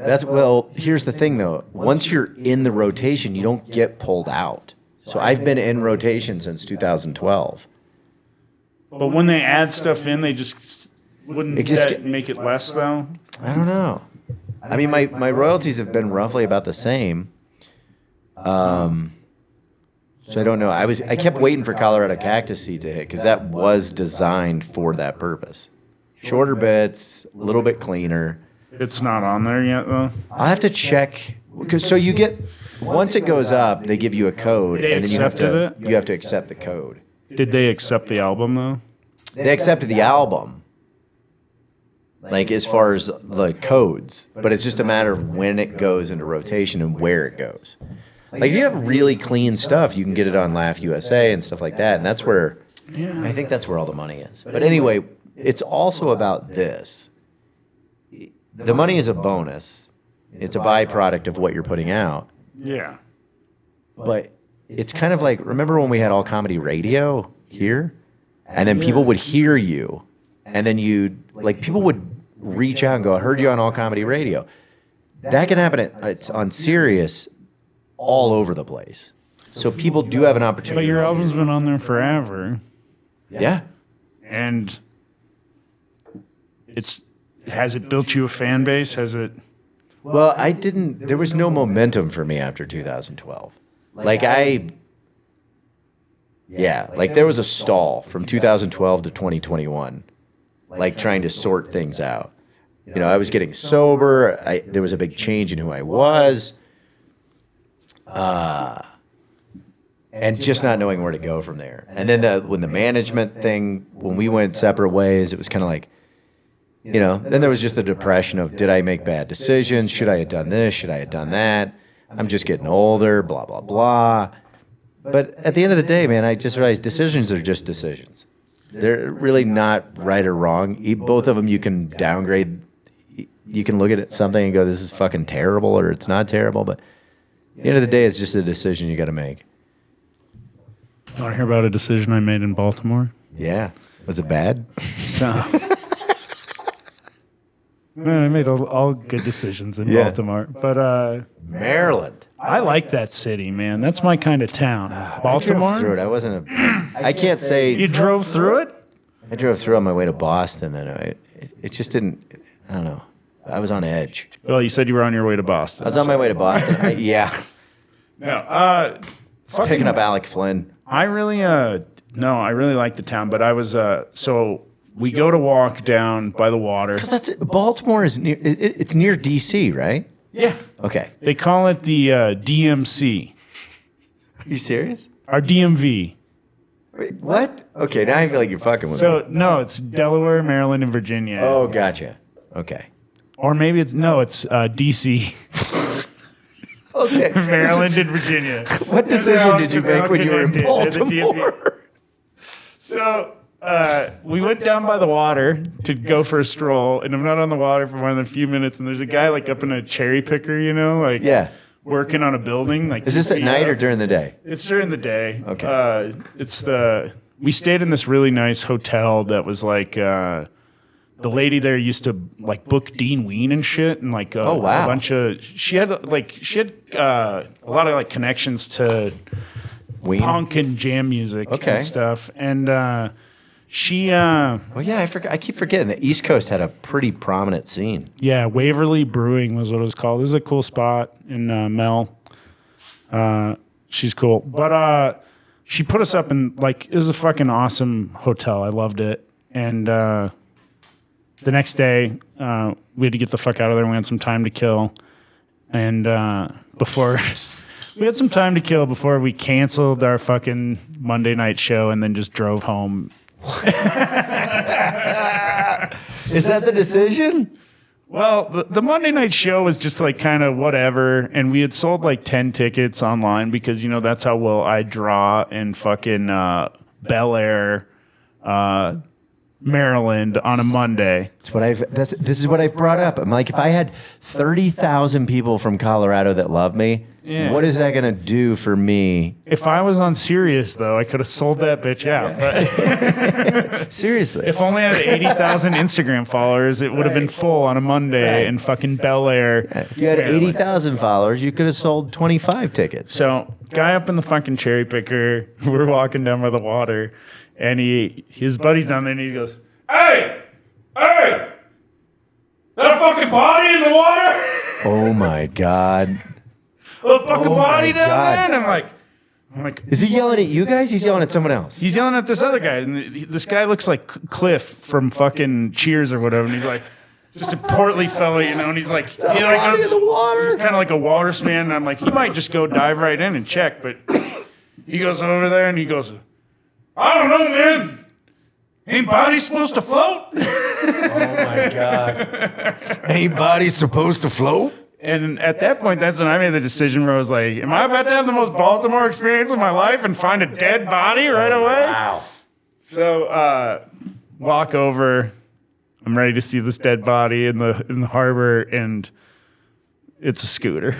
Here's the thing though. Once you're in the rotation, you don't get pulled out. So I've been in rotation since 2012. But when they add stuff in, they just wouldn't make it less, though? I don't know. I mean, my royalties have been roughly about the same. So I don't know. I kept waiting for Colorado Cactus Seed to hit because that was designed for that purpose. Shorter bits, a little bit cleaner. It's not on there yet, though? I'll have to check. So you get, once it goes up, they give you a code. They and then you have to accept the code. Did they accept the album, though? They accepted the album, like as far as the codes, but it's just a matter of when it goes into rotation and where it goes. Like if you have really clean stuff, you can get it on Laugh USA and stuff like that, and that's where I think that's where all the money is. But anyway, it's also about this. The money is a bonus. It's a byproduct of what you're putting out. Yeah. But it's kind of like, remember when we had all comedy radio here? And then people would hear you, and then people would reach out and go, I heard you on all comedy radio. That can happen on Sirius all over the place. So people do have an opportunity. But your album's been on there forever. Yeah. And has it built you a fan base? Has it? Well, there was no momentum for me after 2012. There was a stall from 2012 to 2021, trying to sort things out. I was getting sober. There was a big change in who I was, and just not knowing where to go from there. And then when the management thing, when we went separate ways, it was kind of like, then there was just the depression of, did I make bad decisions? Should I have done this? Should I have done that? I'm just getting older, blah, blah, blah. But at the end of the day, man, I just realized decisions are just decisions. They're really not right or wrong. Both of them you can downgrade. You can look at something and go, this is fucking terrible, or it's not terrible. But at the end of the day, it's just a decision you got to make. You want to hear about a decision I made in Baltimore? Yeah. Was it bad? I made all good decisions in Baltimore. But Maryland. I like that city, man. That's my kind of town. Baltimore? I drove through it. I can't say. You drove through it? I drove through on my way to Boston, and it just didn't, I don't know. I was on edge. Well, you said you were on your way to Boston. I was on my way to Boston. Yeah. No. Picking up Alec Flynn. I really like the town, but I was, so we go to walk down by the water. Because Baltimore is near, it's near D.C., right? Yeah. Okay. They call it the DMC. Are you serious? Our DMV. Wait, what? Okay, now I feel like you're fucking with me. So, no, it's Delaware, Maryland, and Virginia. Oh, gotcha. Okay. Or maybe it's D.C. Okay. Maryland and Virginia. What decision did you make when you were in Connected at the DMV. Baltimore? So we went down by the water to go for a stroll, and I'm not on the water for more than a few minutes. And there's a guy like up in a cherry picker, like working on a building. Like, is this at night or during the day? It's during the day. Okay. We stayed in this really nice hotel that was like the lady there used to like book Dean Ween and shit, and like oh wow, a bunch of she had a lot of like connections to Ween? Punk and jam music and stuff, and she oh yeah, I keep forgetting the East Coast had a pretty prominent scene. Yeah, Waverly Brewing was what it was called. This is a cool spot in Mel. She's cool, but she put us up in like it was a fucking awesome hotel. I loved it, and the next day we had to get the fuck out of there. We had some time to kill, and before we had some time to kill before we canceled our fucking Monday night show and then just drove home. Is that the decision? Well, the Monday night show was just like kind of whatever, and we had sold like 10 tickets online because that's how well I draw in fucking Bel Air, Maryland on a Monday. This is what I've brought up. I'm like, if I had 30,000 people from Colorado that love me, what is that gonna do for me? If I was on Sirius, though, I could have sold that bitch out. But seriously, if only I had 80,000 Instagram followers, it would have been full on a Monday in fucking Bel Air. If you had 80,000 followers, you could have sold 25 tickets. So, guy up in the fucking cherry picker, we're walking down by the water, and his buddy's down there, and he goes, "Hey, that fucking body in the water." Oh my god. A fucking body down there, and I'm like, is he yelling at you guys? He's yelling at someone else. He's yelling at this other guy, and this guy looks like Cliff from fucking Cheers or whatever, and he's like, just a portly fella, and he's like, he goes in the water. He's kind of like a watersman, and I'm like, he might just go dive right in and check, but he goes over there and he goes, "I don't know, man. Ain't bodies supposed to float?" Oh my god. Ain't bodies supposed to float? And at that point, that's when I made the decision where I was like, am I about to have the most Baltimore experience of my life and find a dead body right away? Wow. So walk over. I'm ready to see this dead body in the harbor, and it's a scooter.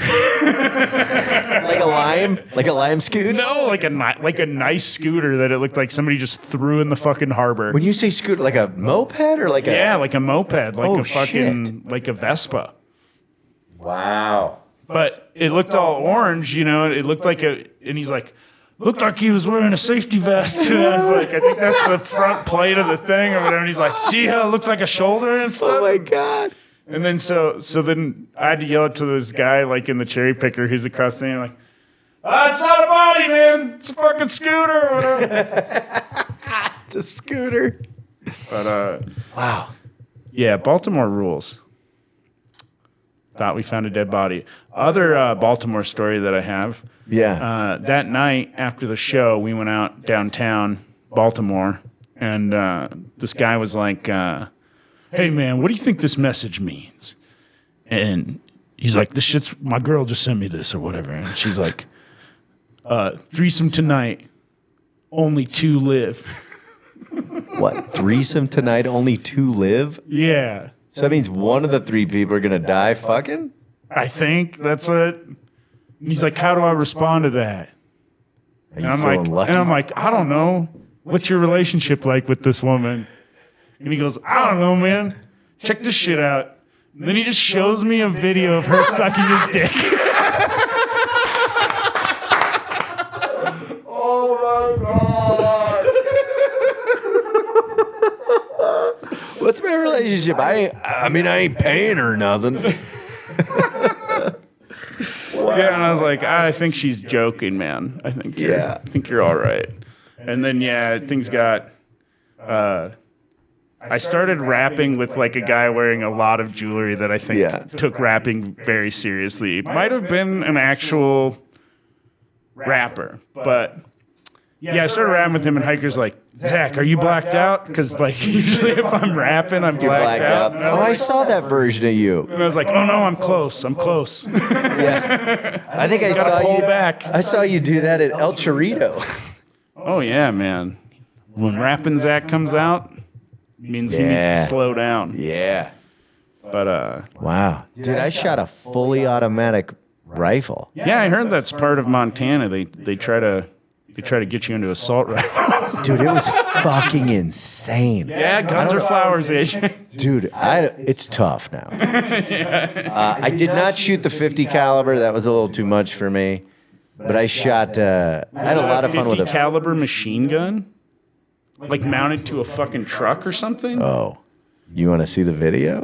Like a lime scooter? No, like a nice scooter that it looked like somebody just threw in the fucking harbor. When you say scooter, like a moped or like a... Yeah, like a moped, like a fucking, shit. like a Vespa. Wow. But it looked all orange, it looked like and he's like, looked like he was wearing a safety vest. And I was like, I think that's the front plate of the thing or whatever. And he's like, see how it looks like a shoulder and stuff? Oh my God. And then so then I had to yell it to this guy like in the cherry picker who's across the thing, like, it's not a body, man. It's a fucking scooter or whatever. It's a scooter. But wow. Yeah, Baltimore rules. Thought we found a dead body. Other Baltimore story that I have. Yeah. That night after the show, we went out downtown Baltimore, and this guy was like, "Hey man, what do you think this message means?" And he's like, "This shit's my girl just sent me this or whatever." And she's like, "Threesome tonight, only 2 live." What? Threesome tonight, only 2 live? Yeah. So that means one of the 3 people are gonna die fucking? I think that's what. And he's like, "How do I respond to that?" Are you feeling lucky? And I'm like, "I don't know. What's your relationship like with this woman?" And he goes, "I don't know, man. Check this shit out." And then he just shows me a video of her sucking his dick. Oh my God. What's my relationship? I mean, I ain't paying her nothing. Yeah, and I was like, I think she's joking, man. I think you're all right. And then things got. I started rapping with like a guy wearing a lot of jewelry that I think took rapping very seriously. It might have been an actual rapper, but I started rapping with him, and Hiker's like, Zach, are you blacked out? Because like usually if I'm rapping, I'm You're blacked out. Oh, I saw that version of you. And I was like, oh no, I'm close. I'm close. Yeah. I think I saw pull you. back. I saw you do that at El Chorrito. Oh yeah, man. When rapping Zach comes out, means he needs Yeah. to slow down. Yeah. But Wow. Dude, I shot a fully automatic rifle. yeah, I heard that's part of Montana. They try to get you into assault rifle. Dude, it was fucking insane. Yeah, guns are flowers, AJ. Dude, it's tough now. I did not shoot the 50 caliber. That was a little too much for me. But I shot. I had a lot of fun with 50 it. caliber machine gun, like mounted to a fucking truck or something. Oh, you want to see the video?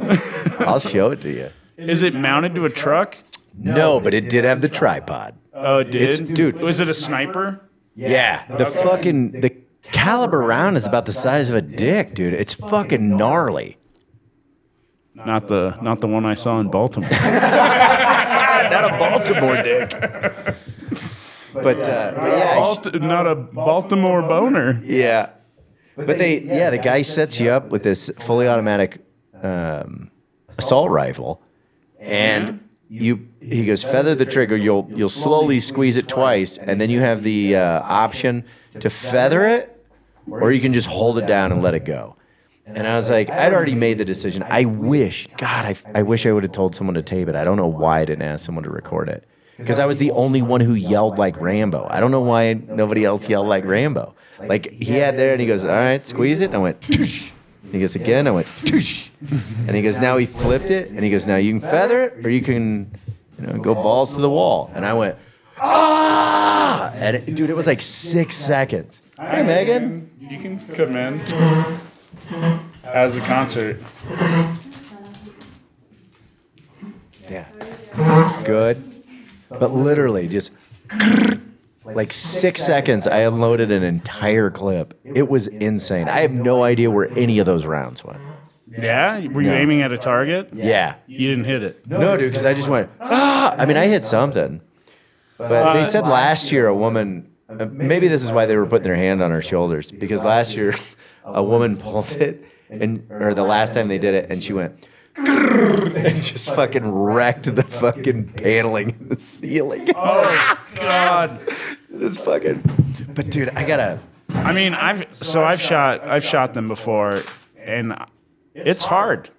I'll show it to you. Is it mounted to a truck? No, but it did have the tripod. Oh, it did. Dude. Was it a sniper? Yeah, the caliber round is about the size of a dick, dude. It's fucking gnarly. Not the one I saw in Baltimore. Not a Baltimore dick. But yeah, Not a Baltimore boner. yeah. But the guy sets you up with this fully automatic assault rifle, and he goes, feather the trigger. You'll slowly squeeze it twice, and then you have the option to feather it, or you can just hold it down and let it go. And I was like, I'd already made the decision. I wish I would have told someone to tape it. I don't know why I didn't ask someone to record it, because I was the only one who yelled like Rambo. I don't know why nobody else yelled like Rambo. Like he had there, and he goes, all right, squeeze it. And I went, toosh. He goes again. I went, toosh. And he goes, now he flipped it. And he goes, now you can feather it, or you can, go balls to the wall. And I went, ah! And dude, it was like 6 seconds. Hey, Megan. You can come in. How's the concert? Yeah. Good. But literally, just like 6 seconds, I unloaded an entire clip. It was insane. I have no idea where any of those rounds went. Yeah? Were you aiming at a target? Yeah. You didn't hit it. No, dude, because I just went, ah! I mean, I hit something. But they said last year a woman, maybe this is why they were putting their hand on her shoulders, because last year a woman pulled it, or the last time they did it, and she went, and just fucking wrecked the fucking paneling in the ceiling. Oh God! This fucking. But dude, I gotta. I mean, I've shot them before, and it's hard.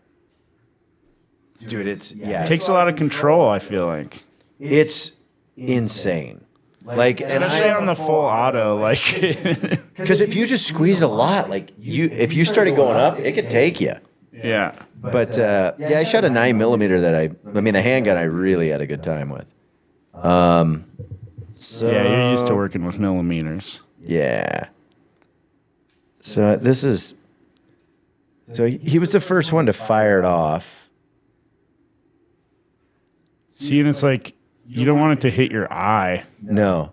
Dude, It takes a lot of control. I feel like, it's insane. Like, and especially on the full auto, like. because if you just squeeze it a lot, like if you started going up, it could take you. Yeah. But I shot a 9mm that the handgun I really had a good time with. So Yeah, you're used to working with millimeters. yeah. So this is. So he was the first one to fire it off. See, and it's like you don't want it to hit your eye. No.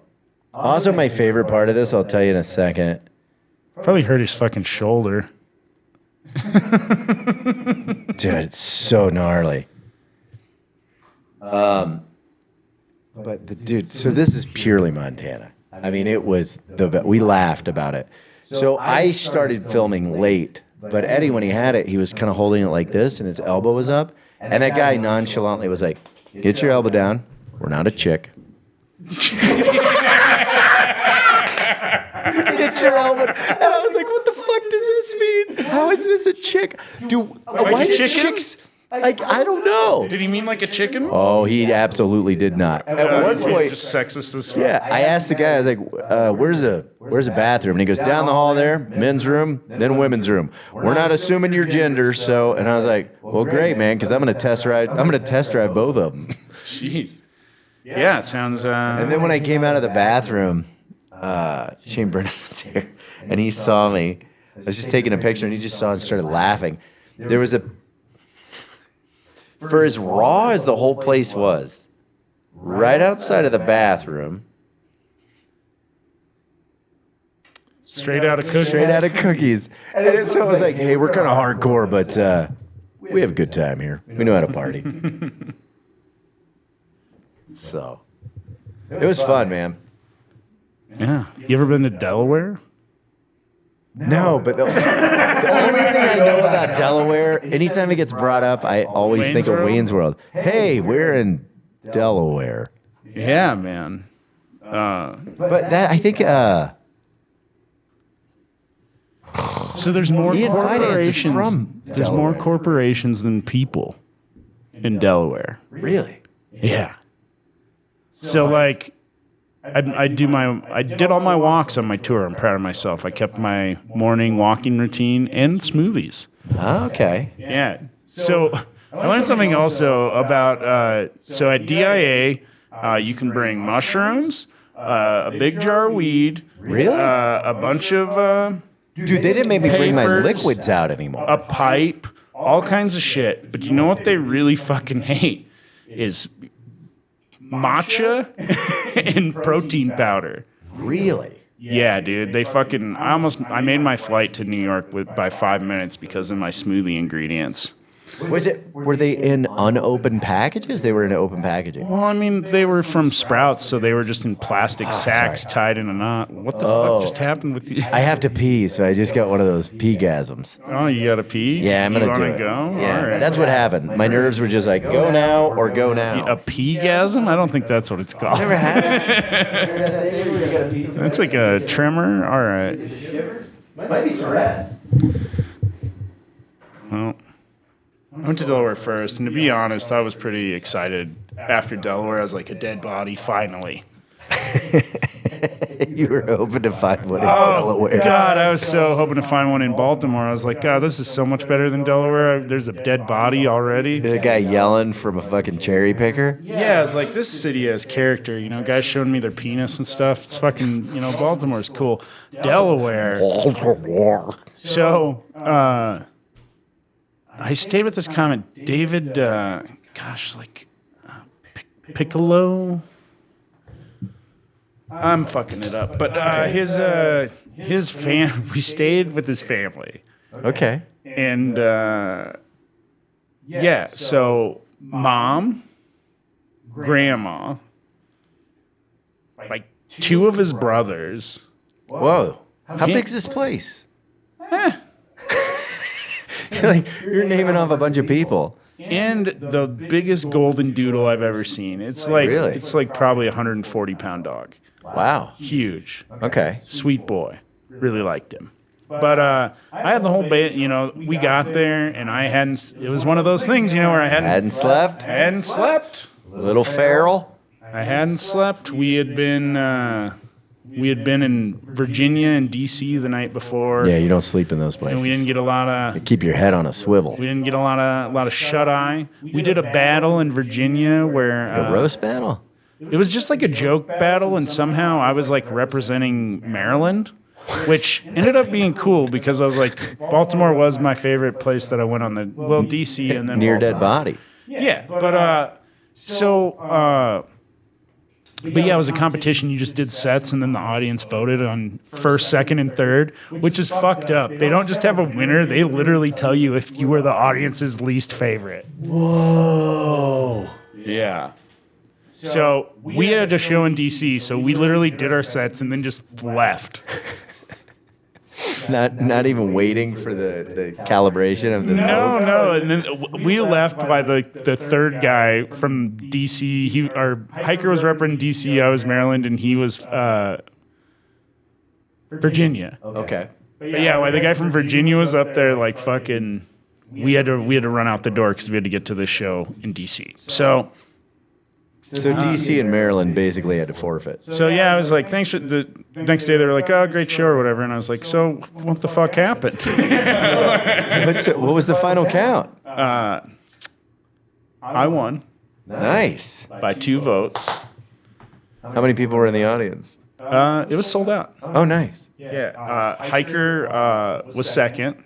Also, my favorite part of this, I'll tell you in a second. Probably hurt his fucking shoulder. Dude, it's so gnarly. But dude, so this is purely Montana. I mean, it was we laughed about it. So I started filming late, but Eddie, when he had it, he was kind of holding it like this, and his elbow was up, and that guy nonchalantly was like, "Get your elbow down. We're not a chick." Get your elbow. And I was like, "What the fuck does this mean? How is this a chick, dude? Why do chicks?" Like, I don't know. Did he mean like a chicken? Oh, he absolutely did not. At one point, just sexist as fuck. yeah, I asked the guy, I was like, where's a bathroom? And he goes, down the hall there, men's room, then women's room. We're not assuming your gender, so. And I was like, well, great, man, because I'm gonna test drive both of them. Jeez. Yeah, it sounds. And then when I came out of the bathroom, Shane Burnham was there, and he saw me. I was just taking a picture, and he just saw and started laughing. There was for as raw as the whole place was, right outside of the bathroom, straight out of cookies. And then so it was like, hey, we're kind of hardcore, but we have a good time here. We know how to party. So it was fun, man. Yeah. You ever been to Delaware? No, but the only thing I know about Delaware, anytime it gets brought up, I always Wayne's think of World? Wayne's World. Hey, we're in Delaware. Yeah, man. But that, I think, So there's more Ian Finance is corporations. from There's more Delaware. corporations than people in Delaware. really? Yeah. So like, I did all my walks on my tour. I'm proud of myself. I kept my morning walking routine and smoothies. Okay. Yeah. So I learned something also about. So at DIA, you can bring mushrooms, a big jar of weed, Really? a bunch of Dude, they didn't make me bring my papers, liquids out anymore. a pipe, all kinds of shit. But you know what they really fucking hate is matcha and protein powder. Really? Yeah, dude. They fucking. I made my flight to New York by 5 minutes because of my smoothie ingredients. Were they in unopened packages? They were in open packaging. Well, I mean, they were from Sprouts, so they were just in plastic sacks tied in a knot. What the fuck just happened with you? I have to pee, so I just got one of those pee-gasms. Oh, you gotta pee? Yeah, I'm gonna do You it. wanna go? Yeah, All right. that's what happened. My nerves were just like, go now or go now. A pee-gasm? I don't think that's what it's called. Never had it. That's like a trimmer? All right. Might be Tourette's. Well, I went to Delaware first, and to be honest, I was pretty excited. After Delaware, I was like, a dead body, finally. You were hoping to find one in Delaware. God, I was so hoping to find one in Baltimore. I was like, God, this is so much better than Delaware. There's a dead body already. The guy yelling from a fucking cherry picker. Yeah, it's like, this city has character. You know, guys showing me their penis and stuff. It's fucking, you know, Baltimore's cool. Delaware. So, I stayed with this comic, David, Piccolo. I'm fucking it up, but his we stayed with his family, Okay. and yeah, so mom, grandma, like two of his brothers. Whoa. How big's this place? You're naming off a bunch of people. And the biggest golden doodle I've ever seen. It's like Really? it's like probably a 140-pound dog. Wow. Huge. Okay. Sweet boy. Really liked him. But I had the whole bit, you know, we got there and it was one of those things, you know, where I Hadn't slept? hadn't slept. Little feral? I hadn't slept. We had been in Virginia and DC the night before. Yeah, you don't sleep in those And we didn't places. get a lot of Keep your head on a swivel. we didn't get a lot of shut eye. We did a battle in Virginia where A roast battle? it was just like a joke battle, and somehow I was like representing Maryland, which ended up being cool because I was like, Baltimore was my favorite place that I went on DC and then Near Baltimore. dead body. Yeah, but yeah, it was a competition. You just did sets, and then the audience voted on first, second, and third, which is fucked up. They don't just have a winner; they literally tell you if you were the audience's least favorite. Whoa. Yeah. So we had a show in DC, so we literally did our sets and then just left. Not even waiting for the calibration of the No, notes? no. And then we left by the third guy from DC. Our hiker was representing DC. I was Maryland, and he was Virginia. Okay. But yeah, the guy from Virginia was up there like fucking. We had to run out the door because we had to get to this show in DC. So DC and Maryland basically had to forfeit. So yeah, I was like, thanks for the next day. They were like, oh, great show or whatever, and I was like, so what the fuck happened? What was the final count? I won Nice. by 2 votes. How many people were in the audience? It was sold out. Oh, nice. Yeah, hiker was second.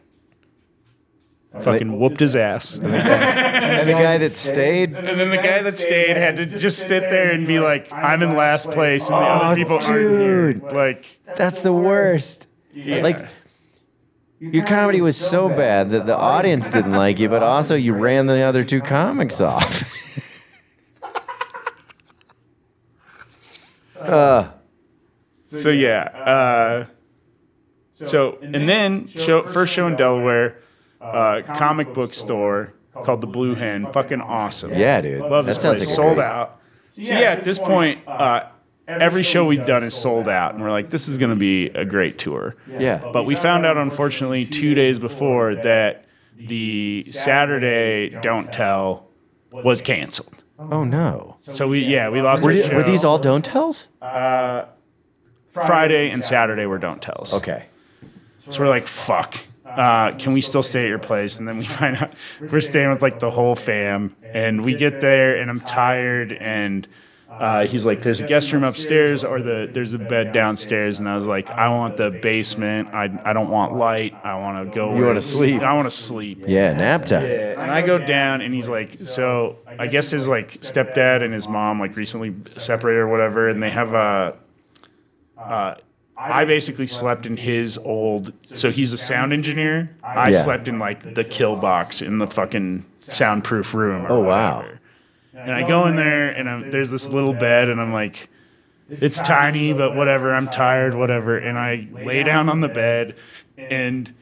Fucking whooped his ass. And the guy that stayed? And then the guy that stayed had to just sit there and be like, I'm in last place, and the other people aren't here. dude. Like, That's the worst. yeah. Like, your comedy was so bad that the audience didn't like you, but also you ran the other 2 comics off. So yeah. So, and then first show in Delaware, comic book store called the Blue Hen. Fucking awesome. Yeah, dude. Love That this sounds place. like a Sold great- out. So yeah, at this point, every show we've done is sold out, and we're like, this is going to be a great tour. Yeah. But we found out, unfortunately, 2 days before that the Saturday Don't Tell was canceled. Oh no. So we lost Were, our show. were these all don't tells? Friday and Saturday were Don't Tells. Okay. So we're like, fuck. Can we still stay at your place? And then we find out we're staying with like the whole fam, and we get there, and I'm tired, and he's like, there's a guest room upstairs, or there's a bed downstairs, and I was like, I want the basement. I don't want light. I want to go. You wanna sleep. I want to sleep. Yeah, nap time. Yeah, and I go down, and he's like, so I guess his like stepdad and his mom like recently separated or whatever, and they have I basically slept in his old. So he's a sound engineer. I Yeah. slept in like the kill box in the fucking soundproof room. Or Oh, wow. whatever. And I go in there, and there's this little bed, and I'm like, it's tiny, but whatever. I'm tired, whatever. And I lay down on the bed, and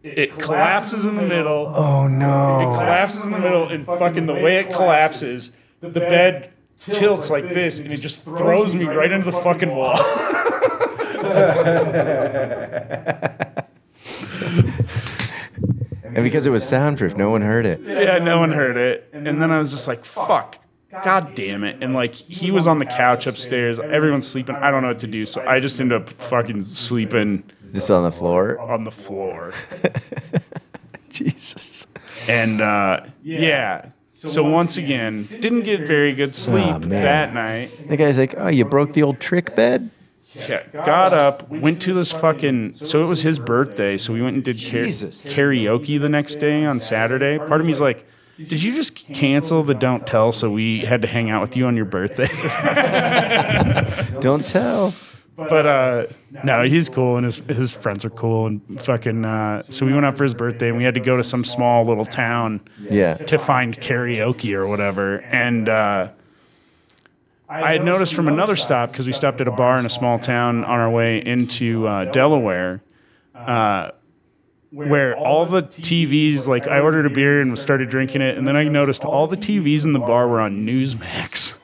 it collapses in the middle. Oh no. It collapses in the middle, and fucking the way it collapses, the bed tilts like this, and it just throws me right into the fucking wall. And because it was soundproof, no one heard it. Yeah, no one heard it. And then I was just like, fuck. God damn it. And like, he was on the couch upstairs. Everyone's sleeping. I don't know what to do. So I just ended up fucking sleeping Just on the floor. on the floor. Jesus. And yeah. So once again, didn't get very good sleep Oh, man. that night. The guy's like, oh, you broke the old trick bed? Yeah, got up, went to this fucking. So it was his birthday, so we went and did Jesus. karaoke the next day on Saturday. Part of me's like, did you just cancel the Don't Tell so we had to hang out with you on your birthday? Don't tell. But no, he's cool, and his friends are cool, and fucking. So we went out for his birthday, and we had to go to some small little town Yeah. to find karaoke or whatever, and. I had noticed from another stop, because we stopped at a bar in a small town on our way into Delaware, where all the TVs, like I ordered a beer and started drinking it, and then I noticed all the TVs in the bar were on Newsmax,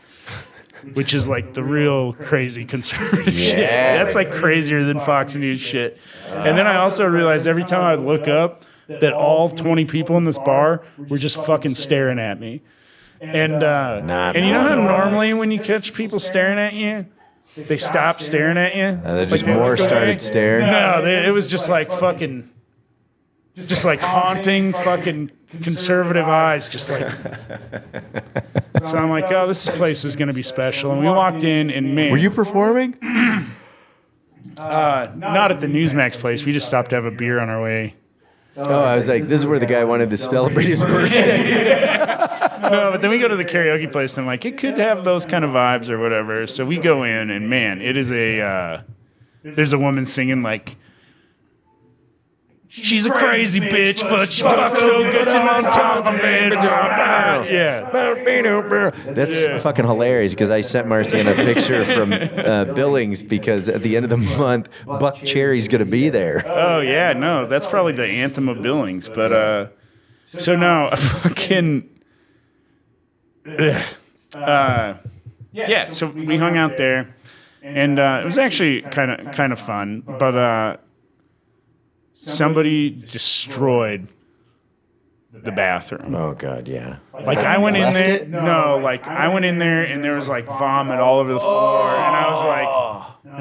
which is like the real crazy conservative shit. That's like crazier than Fox News shit. And then I also realized every time I would look up that all 20 people in this bar were just fucking staring at me. And you know how normally when you catch people staring at you, they stop staring at you? They just Like, more look away? started staring. No, it was just like fucking, just like haunting fucking conservative eyes, just like. So I'm like, oh, this place is going to be special. And we walked in, and man. Were you performing? Not at the Newsmax place. We just stopped to have a beer on our way. Oh, I was like, this is where the guy wanted to celebrate his birthday. No, but then we go to the karaoke place, and I'm like, it could have those kind of vibes or whatever. So we go in, and man, it is there's a woman singing like, she's a crazy bitch, but she fucks so good she's on top of it. Yeah. That's fucking hilarious because I sent Marciana a picture from Billings because at the end of the month, Buck Cherry's going to be there. Oh, yeah, no, that's probably the anthem of Billings. But, so no, fucking, yeah, so we hung out there, and it was actually kind of fun, but somebody destroyed the bathroom. Oh, God, yeah. Like, I went in Left there. it? No, like, I went in there, and there was, like, vomit all over the floor, and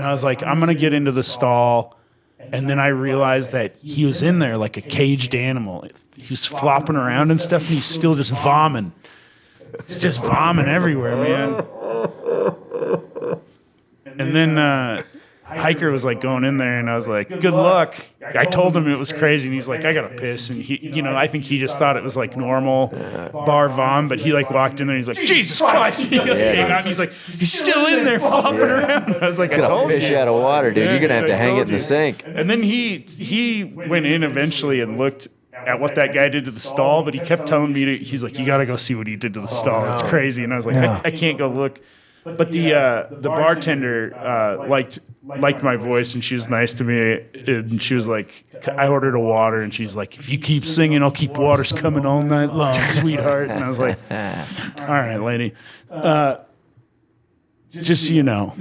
I was like, I'm going to get into the stall. And then I realized that he was in there like a caged animal. He was flopping around and stuff, and he's still just vomiting. It's just vomiting everywhere, man. And then Hiker was like going in there, and I was like, good luck. I told him it was crazy, and he's like, I gotta piss. And he, I think he just thought it was like normal bar vom, but he like walked in there, and he's like, Jesus Christ. He came out, and he's like, he's still in there flopping around. I was like, I It's told gonna fish you. out of water, dude. You're going to have to I hang it told in the you. sink. And then he went in eventually and looked at what that guy did to the stall, but he kept telling me he's like, you got to go see what he did to the stall. It's crazy. And I was like, I can't go look. But the bartender liked my voice, and she was nice to me. And she was like, I ordered a water, and she's like, if you keep singing, I'll keep waters coming all night long, sweetheart. And I was like, all right, lady. Just so you know.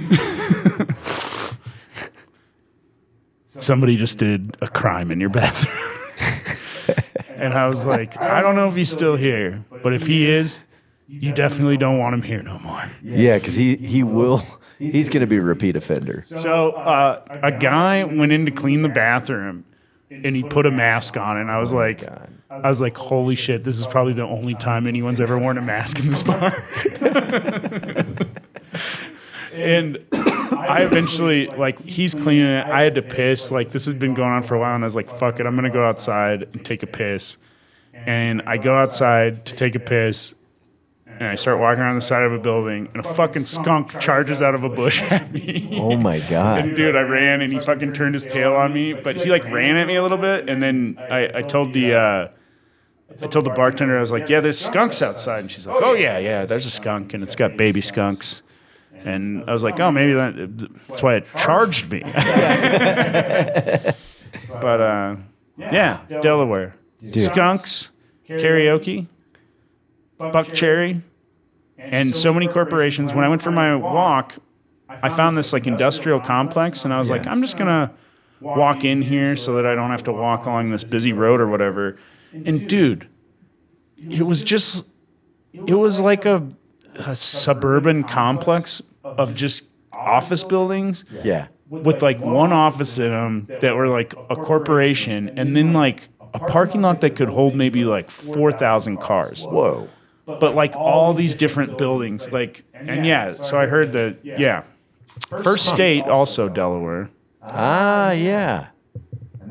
Somebody just did a crime in your bathroom. And I was like, I don't know if he's still here, but if he is, you definitely don't want him here no more. Yeah, because he will. He's going to be a repeat offender. So a guy went in to clean the bathroom, and he put a mask on, and I was like, holy shit, this is probably the only time anyone's ever worn a mask in this bar. And I eventually, like, he's cleaning it. I had to piss. Like, this has been going on for a while, and I was like, fuck it, I'm going to go outside and take a piss. And I go outside to take a piss, and I start walking around the side of a building, and a fucking skunk charges out of a bush at me. Oh, my God. And, dude, I ran, and he fucking turned his tail on me. But he, like, ran at me a little bit, and then I told the bartender, I was like, yeah, there's skunks outside. And she's like, oh, yeah, there's a skunk, and it's got baby skunks. And I was like, oh, maybe that's why it charged me. But, yeah, Delaware. Dude. Skunks, karaoke, Buck Cherry, and so many corporations. When I went for my walk, I found this, like, industrial complex, and I was like, I'm just going to walk in here so that I don't have to walk along this busy road or whatever. And, dude, it was like a suburban complex of just office buildings. Yeah. With like one office in them that were like a corporation, and then like a parking lot that could hold maybe like 4,000 cars. Whoa. But like all these different buildings, like, and yeah, so I heard that, yeah. First state, also Delaware. Ah, yeah.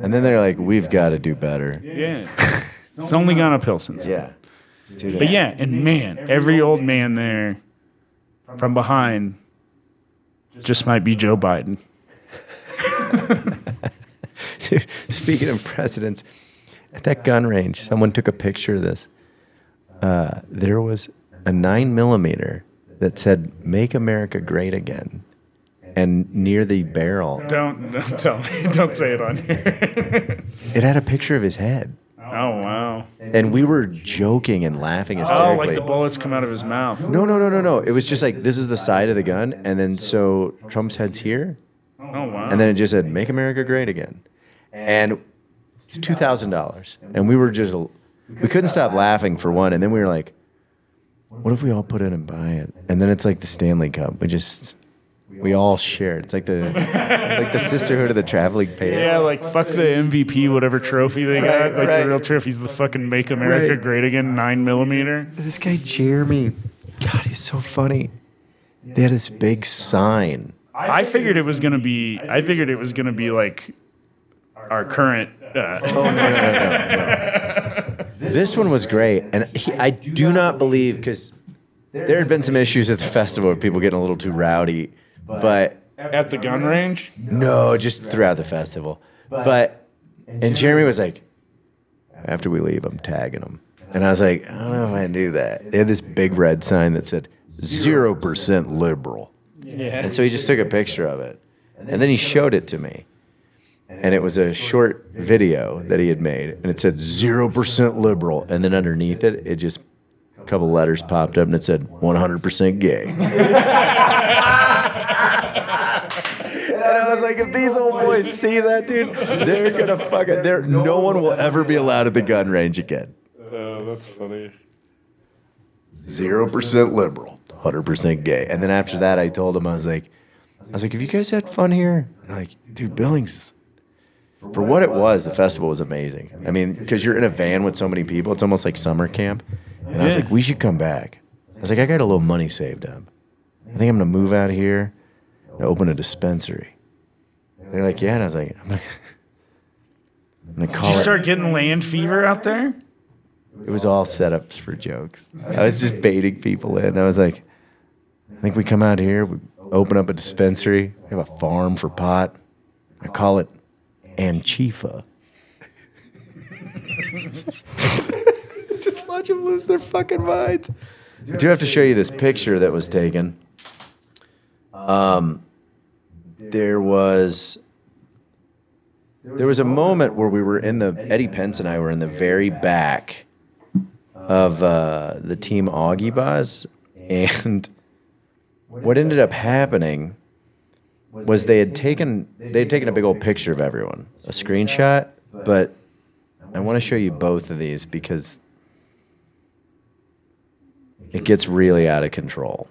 And then they're like, we've got to do better. Yeah. It's only gone uphill since then. Yeah. Dude, But yeah, and man, every old man there from behind just might be Joe Biden. Dude, speaking of presidents, at that gun range, someone took a picture of this. There was a 9mm that said, "Make America Great Again." And near the barrel, Don't tell me. Don't say it on here. it had a picture of his head. Oh, wow. And we were joking and laughing hysterically. Oh, like the bullets come out of his mouth. No. It was just like, this is the side of the gun. And then so Trump's head's here. Oh, wow. And then it just said, "Make America Great Again." And it's $2,000. And we couldn't stop laughing for one. And then we were like, what if we all put in and buy it? And then it's like the Stanley Cup. We all share. It's like the sisterhood of the traveling pants. Yeah, like fuck the MVP, whatever trophy they got. Like the real trophy's the fucking Make America Great Again 9mm. This guy Jeremy, God, he's so funny. They had this big sign. I figured it was gonna be like our current. This one was great, and I do not believe, because there had been some issues at the festival with people getting a little too rowdy, but At the gun range? no, just throughout the festival. And Jeremy was like, after we leave, I'm tagging them. And I was like, I don't know if I can do that. They had this big red sign that said 0% liberal. Yeah. And so he just took a picture of it. And then he showed it to me. And it was a short video that he had made. And it said 0% liberal. And then underneath it, a couple letters popped up and it said 100% gay. And I was like, if these old boys see that, dude, they're going to fucking, no one will ever be allowed at the gun range again. Oh, that's funny. 0% liberal, 100% gay. And then after that, I told him, I was like, have you guys had fun here? And they're like, dude, Billings, for what it was, the festival was amazing. I mean, because you're in a van with so many people, it's almost like summer camp. And I was like, we should come back. I was like, I got a little money saved up. I think I'm going to move out here and open a dispensary. They're like, yeah. And I was like, I'm going to call Did you it. start getting land fever out there? It was all setups for jokes. I was just baiting people in. I was like, I think we come out here, we open up a dispensary, we have a farm for pot. I call it Anchifa. Just watch them lose their fucking minds. I do have to show you this picture that was taken. There was a moment where we were Eddie Pence and I were in the very back of the Team Augie bus, and what ended up happening was they had taken a big old picture of everyone, a screenshot, but I want to show you both of these because it gets really out of control.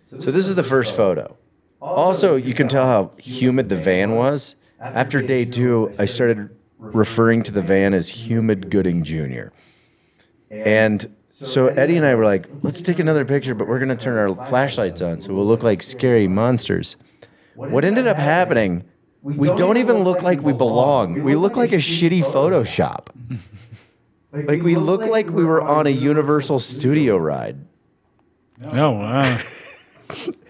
So this is the first photo. Also, you can tell how humid the van was. After day 2, I started referring to the van as Humid Gooding Jr. And so Eddie and I were like, let's take another picture, but we're going to turn our flashlights on so we'll look like scary monsters. What ended up happening, we don't even look like we belong. We look like a shitty Photoshop. Like we look like we were on a Universal Studio ride. Oh, wow.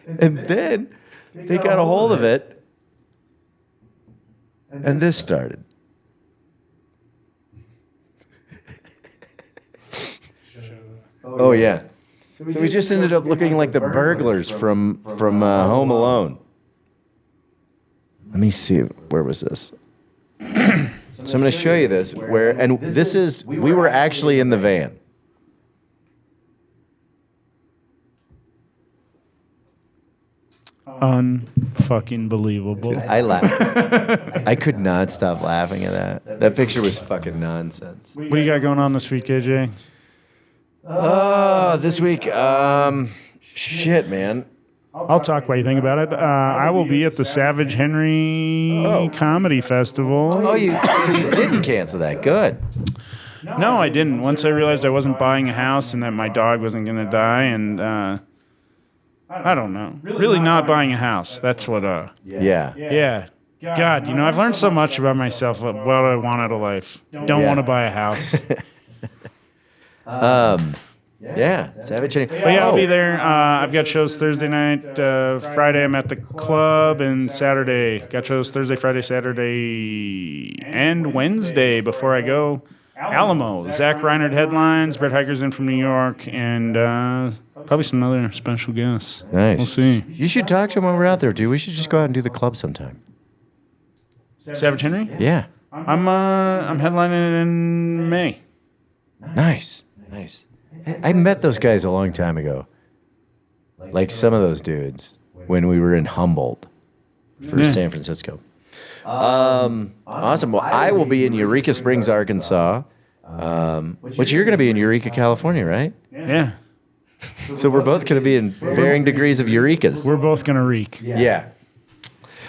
And then they got a hold of it, and this started. Oh, yeah. So we just ended up looking like the burglars from Home Alone. Let me see. Where was this? So I'm going to show you this. We were actually in the van. Unfucking believable. I laughed. I could not stop laughing at that. That picture was fucking nonsense. What do you got going on this week, AJ? This week, shit, man. I'll talk while you think about it. I will be at the Savage Henry Comedy Festival. So you didn't cancel that. Good. No, I didn't. Once I realized I wasn't buying a house and that my dog wasn't going to die, and I don't know. Really not buying a house. That's what, Yeah. yeah. God, I've learned so much about myself, what I want out of life. Don't want to buy a house. Yeah. Savage Henry. But yeah, I'll be there. I've got shows Thursday night. Friday, I'm at the club. And Saturday, got shows Thursday, Friday, Saturday, and Wednesday before I go. Alamo. Zach Reinhardt headlines. Brett Hiker's in from New York. And probably some other special guests. Nice. We'll see. You should talk to him when we're out there, dude. We should just go out and do the club sometime. Savage Henry? Yeah. I'm headlining in May. Nice. I met those guys a long time ago. Like some of those dudes when we were in Humboldt for San Francisco. Awesome. Well, I will be in Eureka Springs, Arkansas. Which you're going to be in Eureka, California, right? Yeah. So we're both going to be in varying degrees of Eurekas. We're both going to reek. Yeah.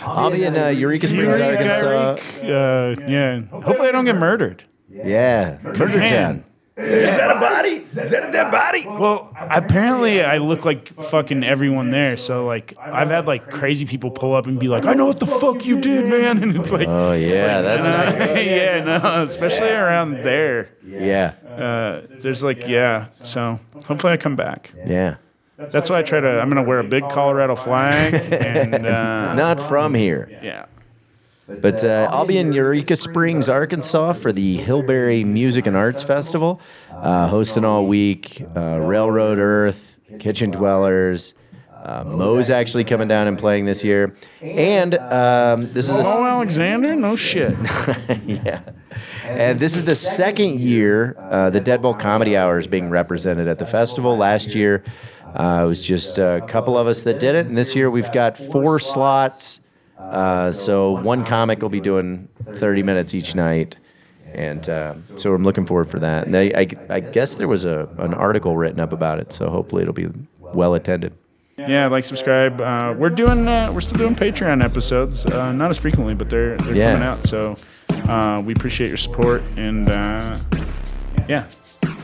I'll be in Eureka Springs, Arkansas. Yeah. Hopefully I don't get murdered. Yeah. Murder Town. Is that a body? Is that a dead body? Well, apparently I look like fucking everyone there. So, like, I've had, like, crazy people pull up and be like, I know what the fuck you did, man. And it's like... Oh, yeah. That's not good. Yeah, no, especially around there. Yeah. There's, like, yeah. So, hopefully I come back. Yeah. That's why I'm going to wear a big Colorado flag. And Not from here. yeah. But I'll be in Eureka Springs, Arkansas for the Hillberry Music and Arts Festival, hosting all week. Railroad Earth, Kitchen Dwellers. Mo's actually coming down and playing this year. And this is Mo Alexander? No shit. yeah. And this is the second year the Deadbolt Comedy Hour is being represented at the festival. Last year, it was just a couple of us that did it. And this year, we've got 4 slots. So one comic will be doing 30 minutes each night. And so I'm looking forward for that. And I guess there was an article written up about it, so hopefully it'll be well attended. Yeah, like, subscribe. We're still doing Patreon episodes, not as frequently, but they're coming out. So we appreciate your support, and yeah,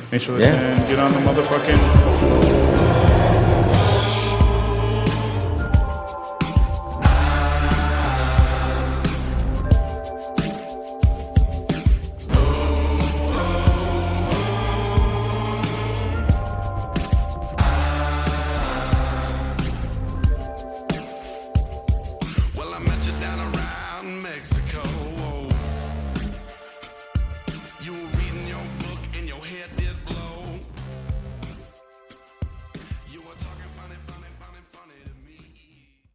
thanks for listening. Get on the motherfucking.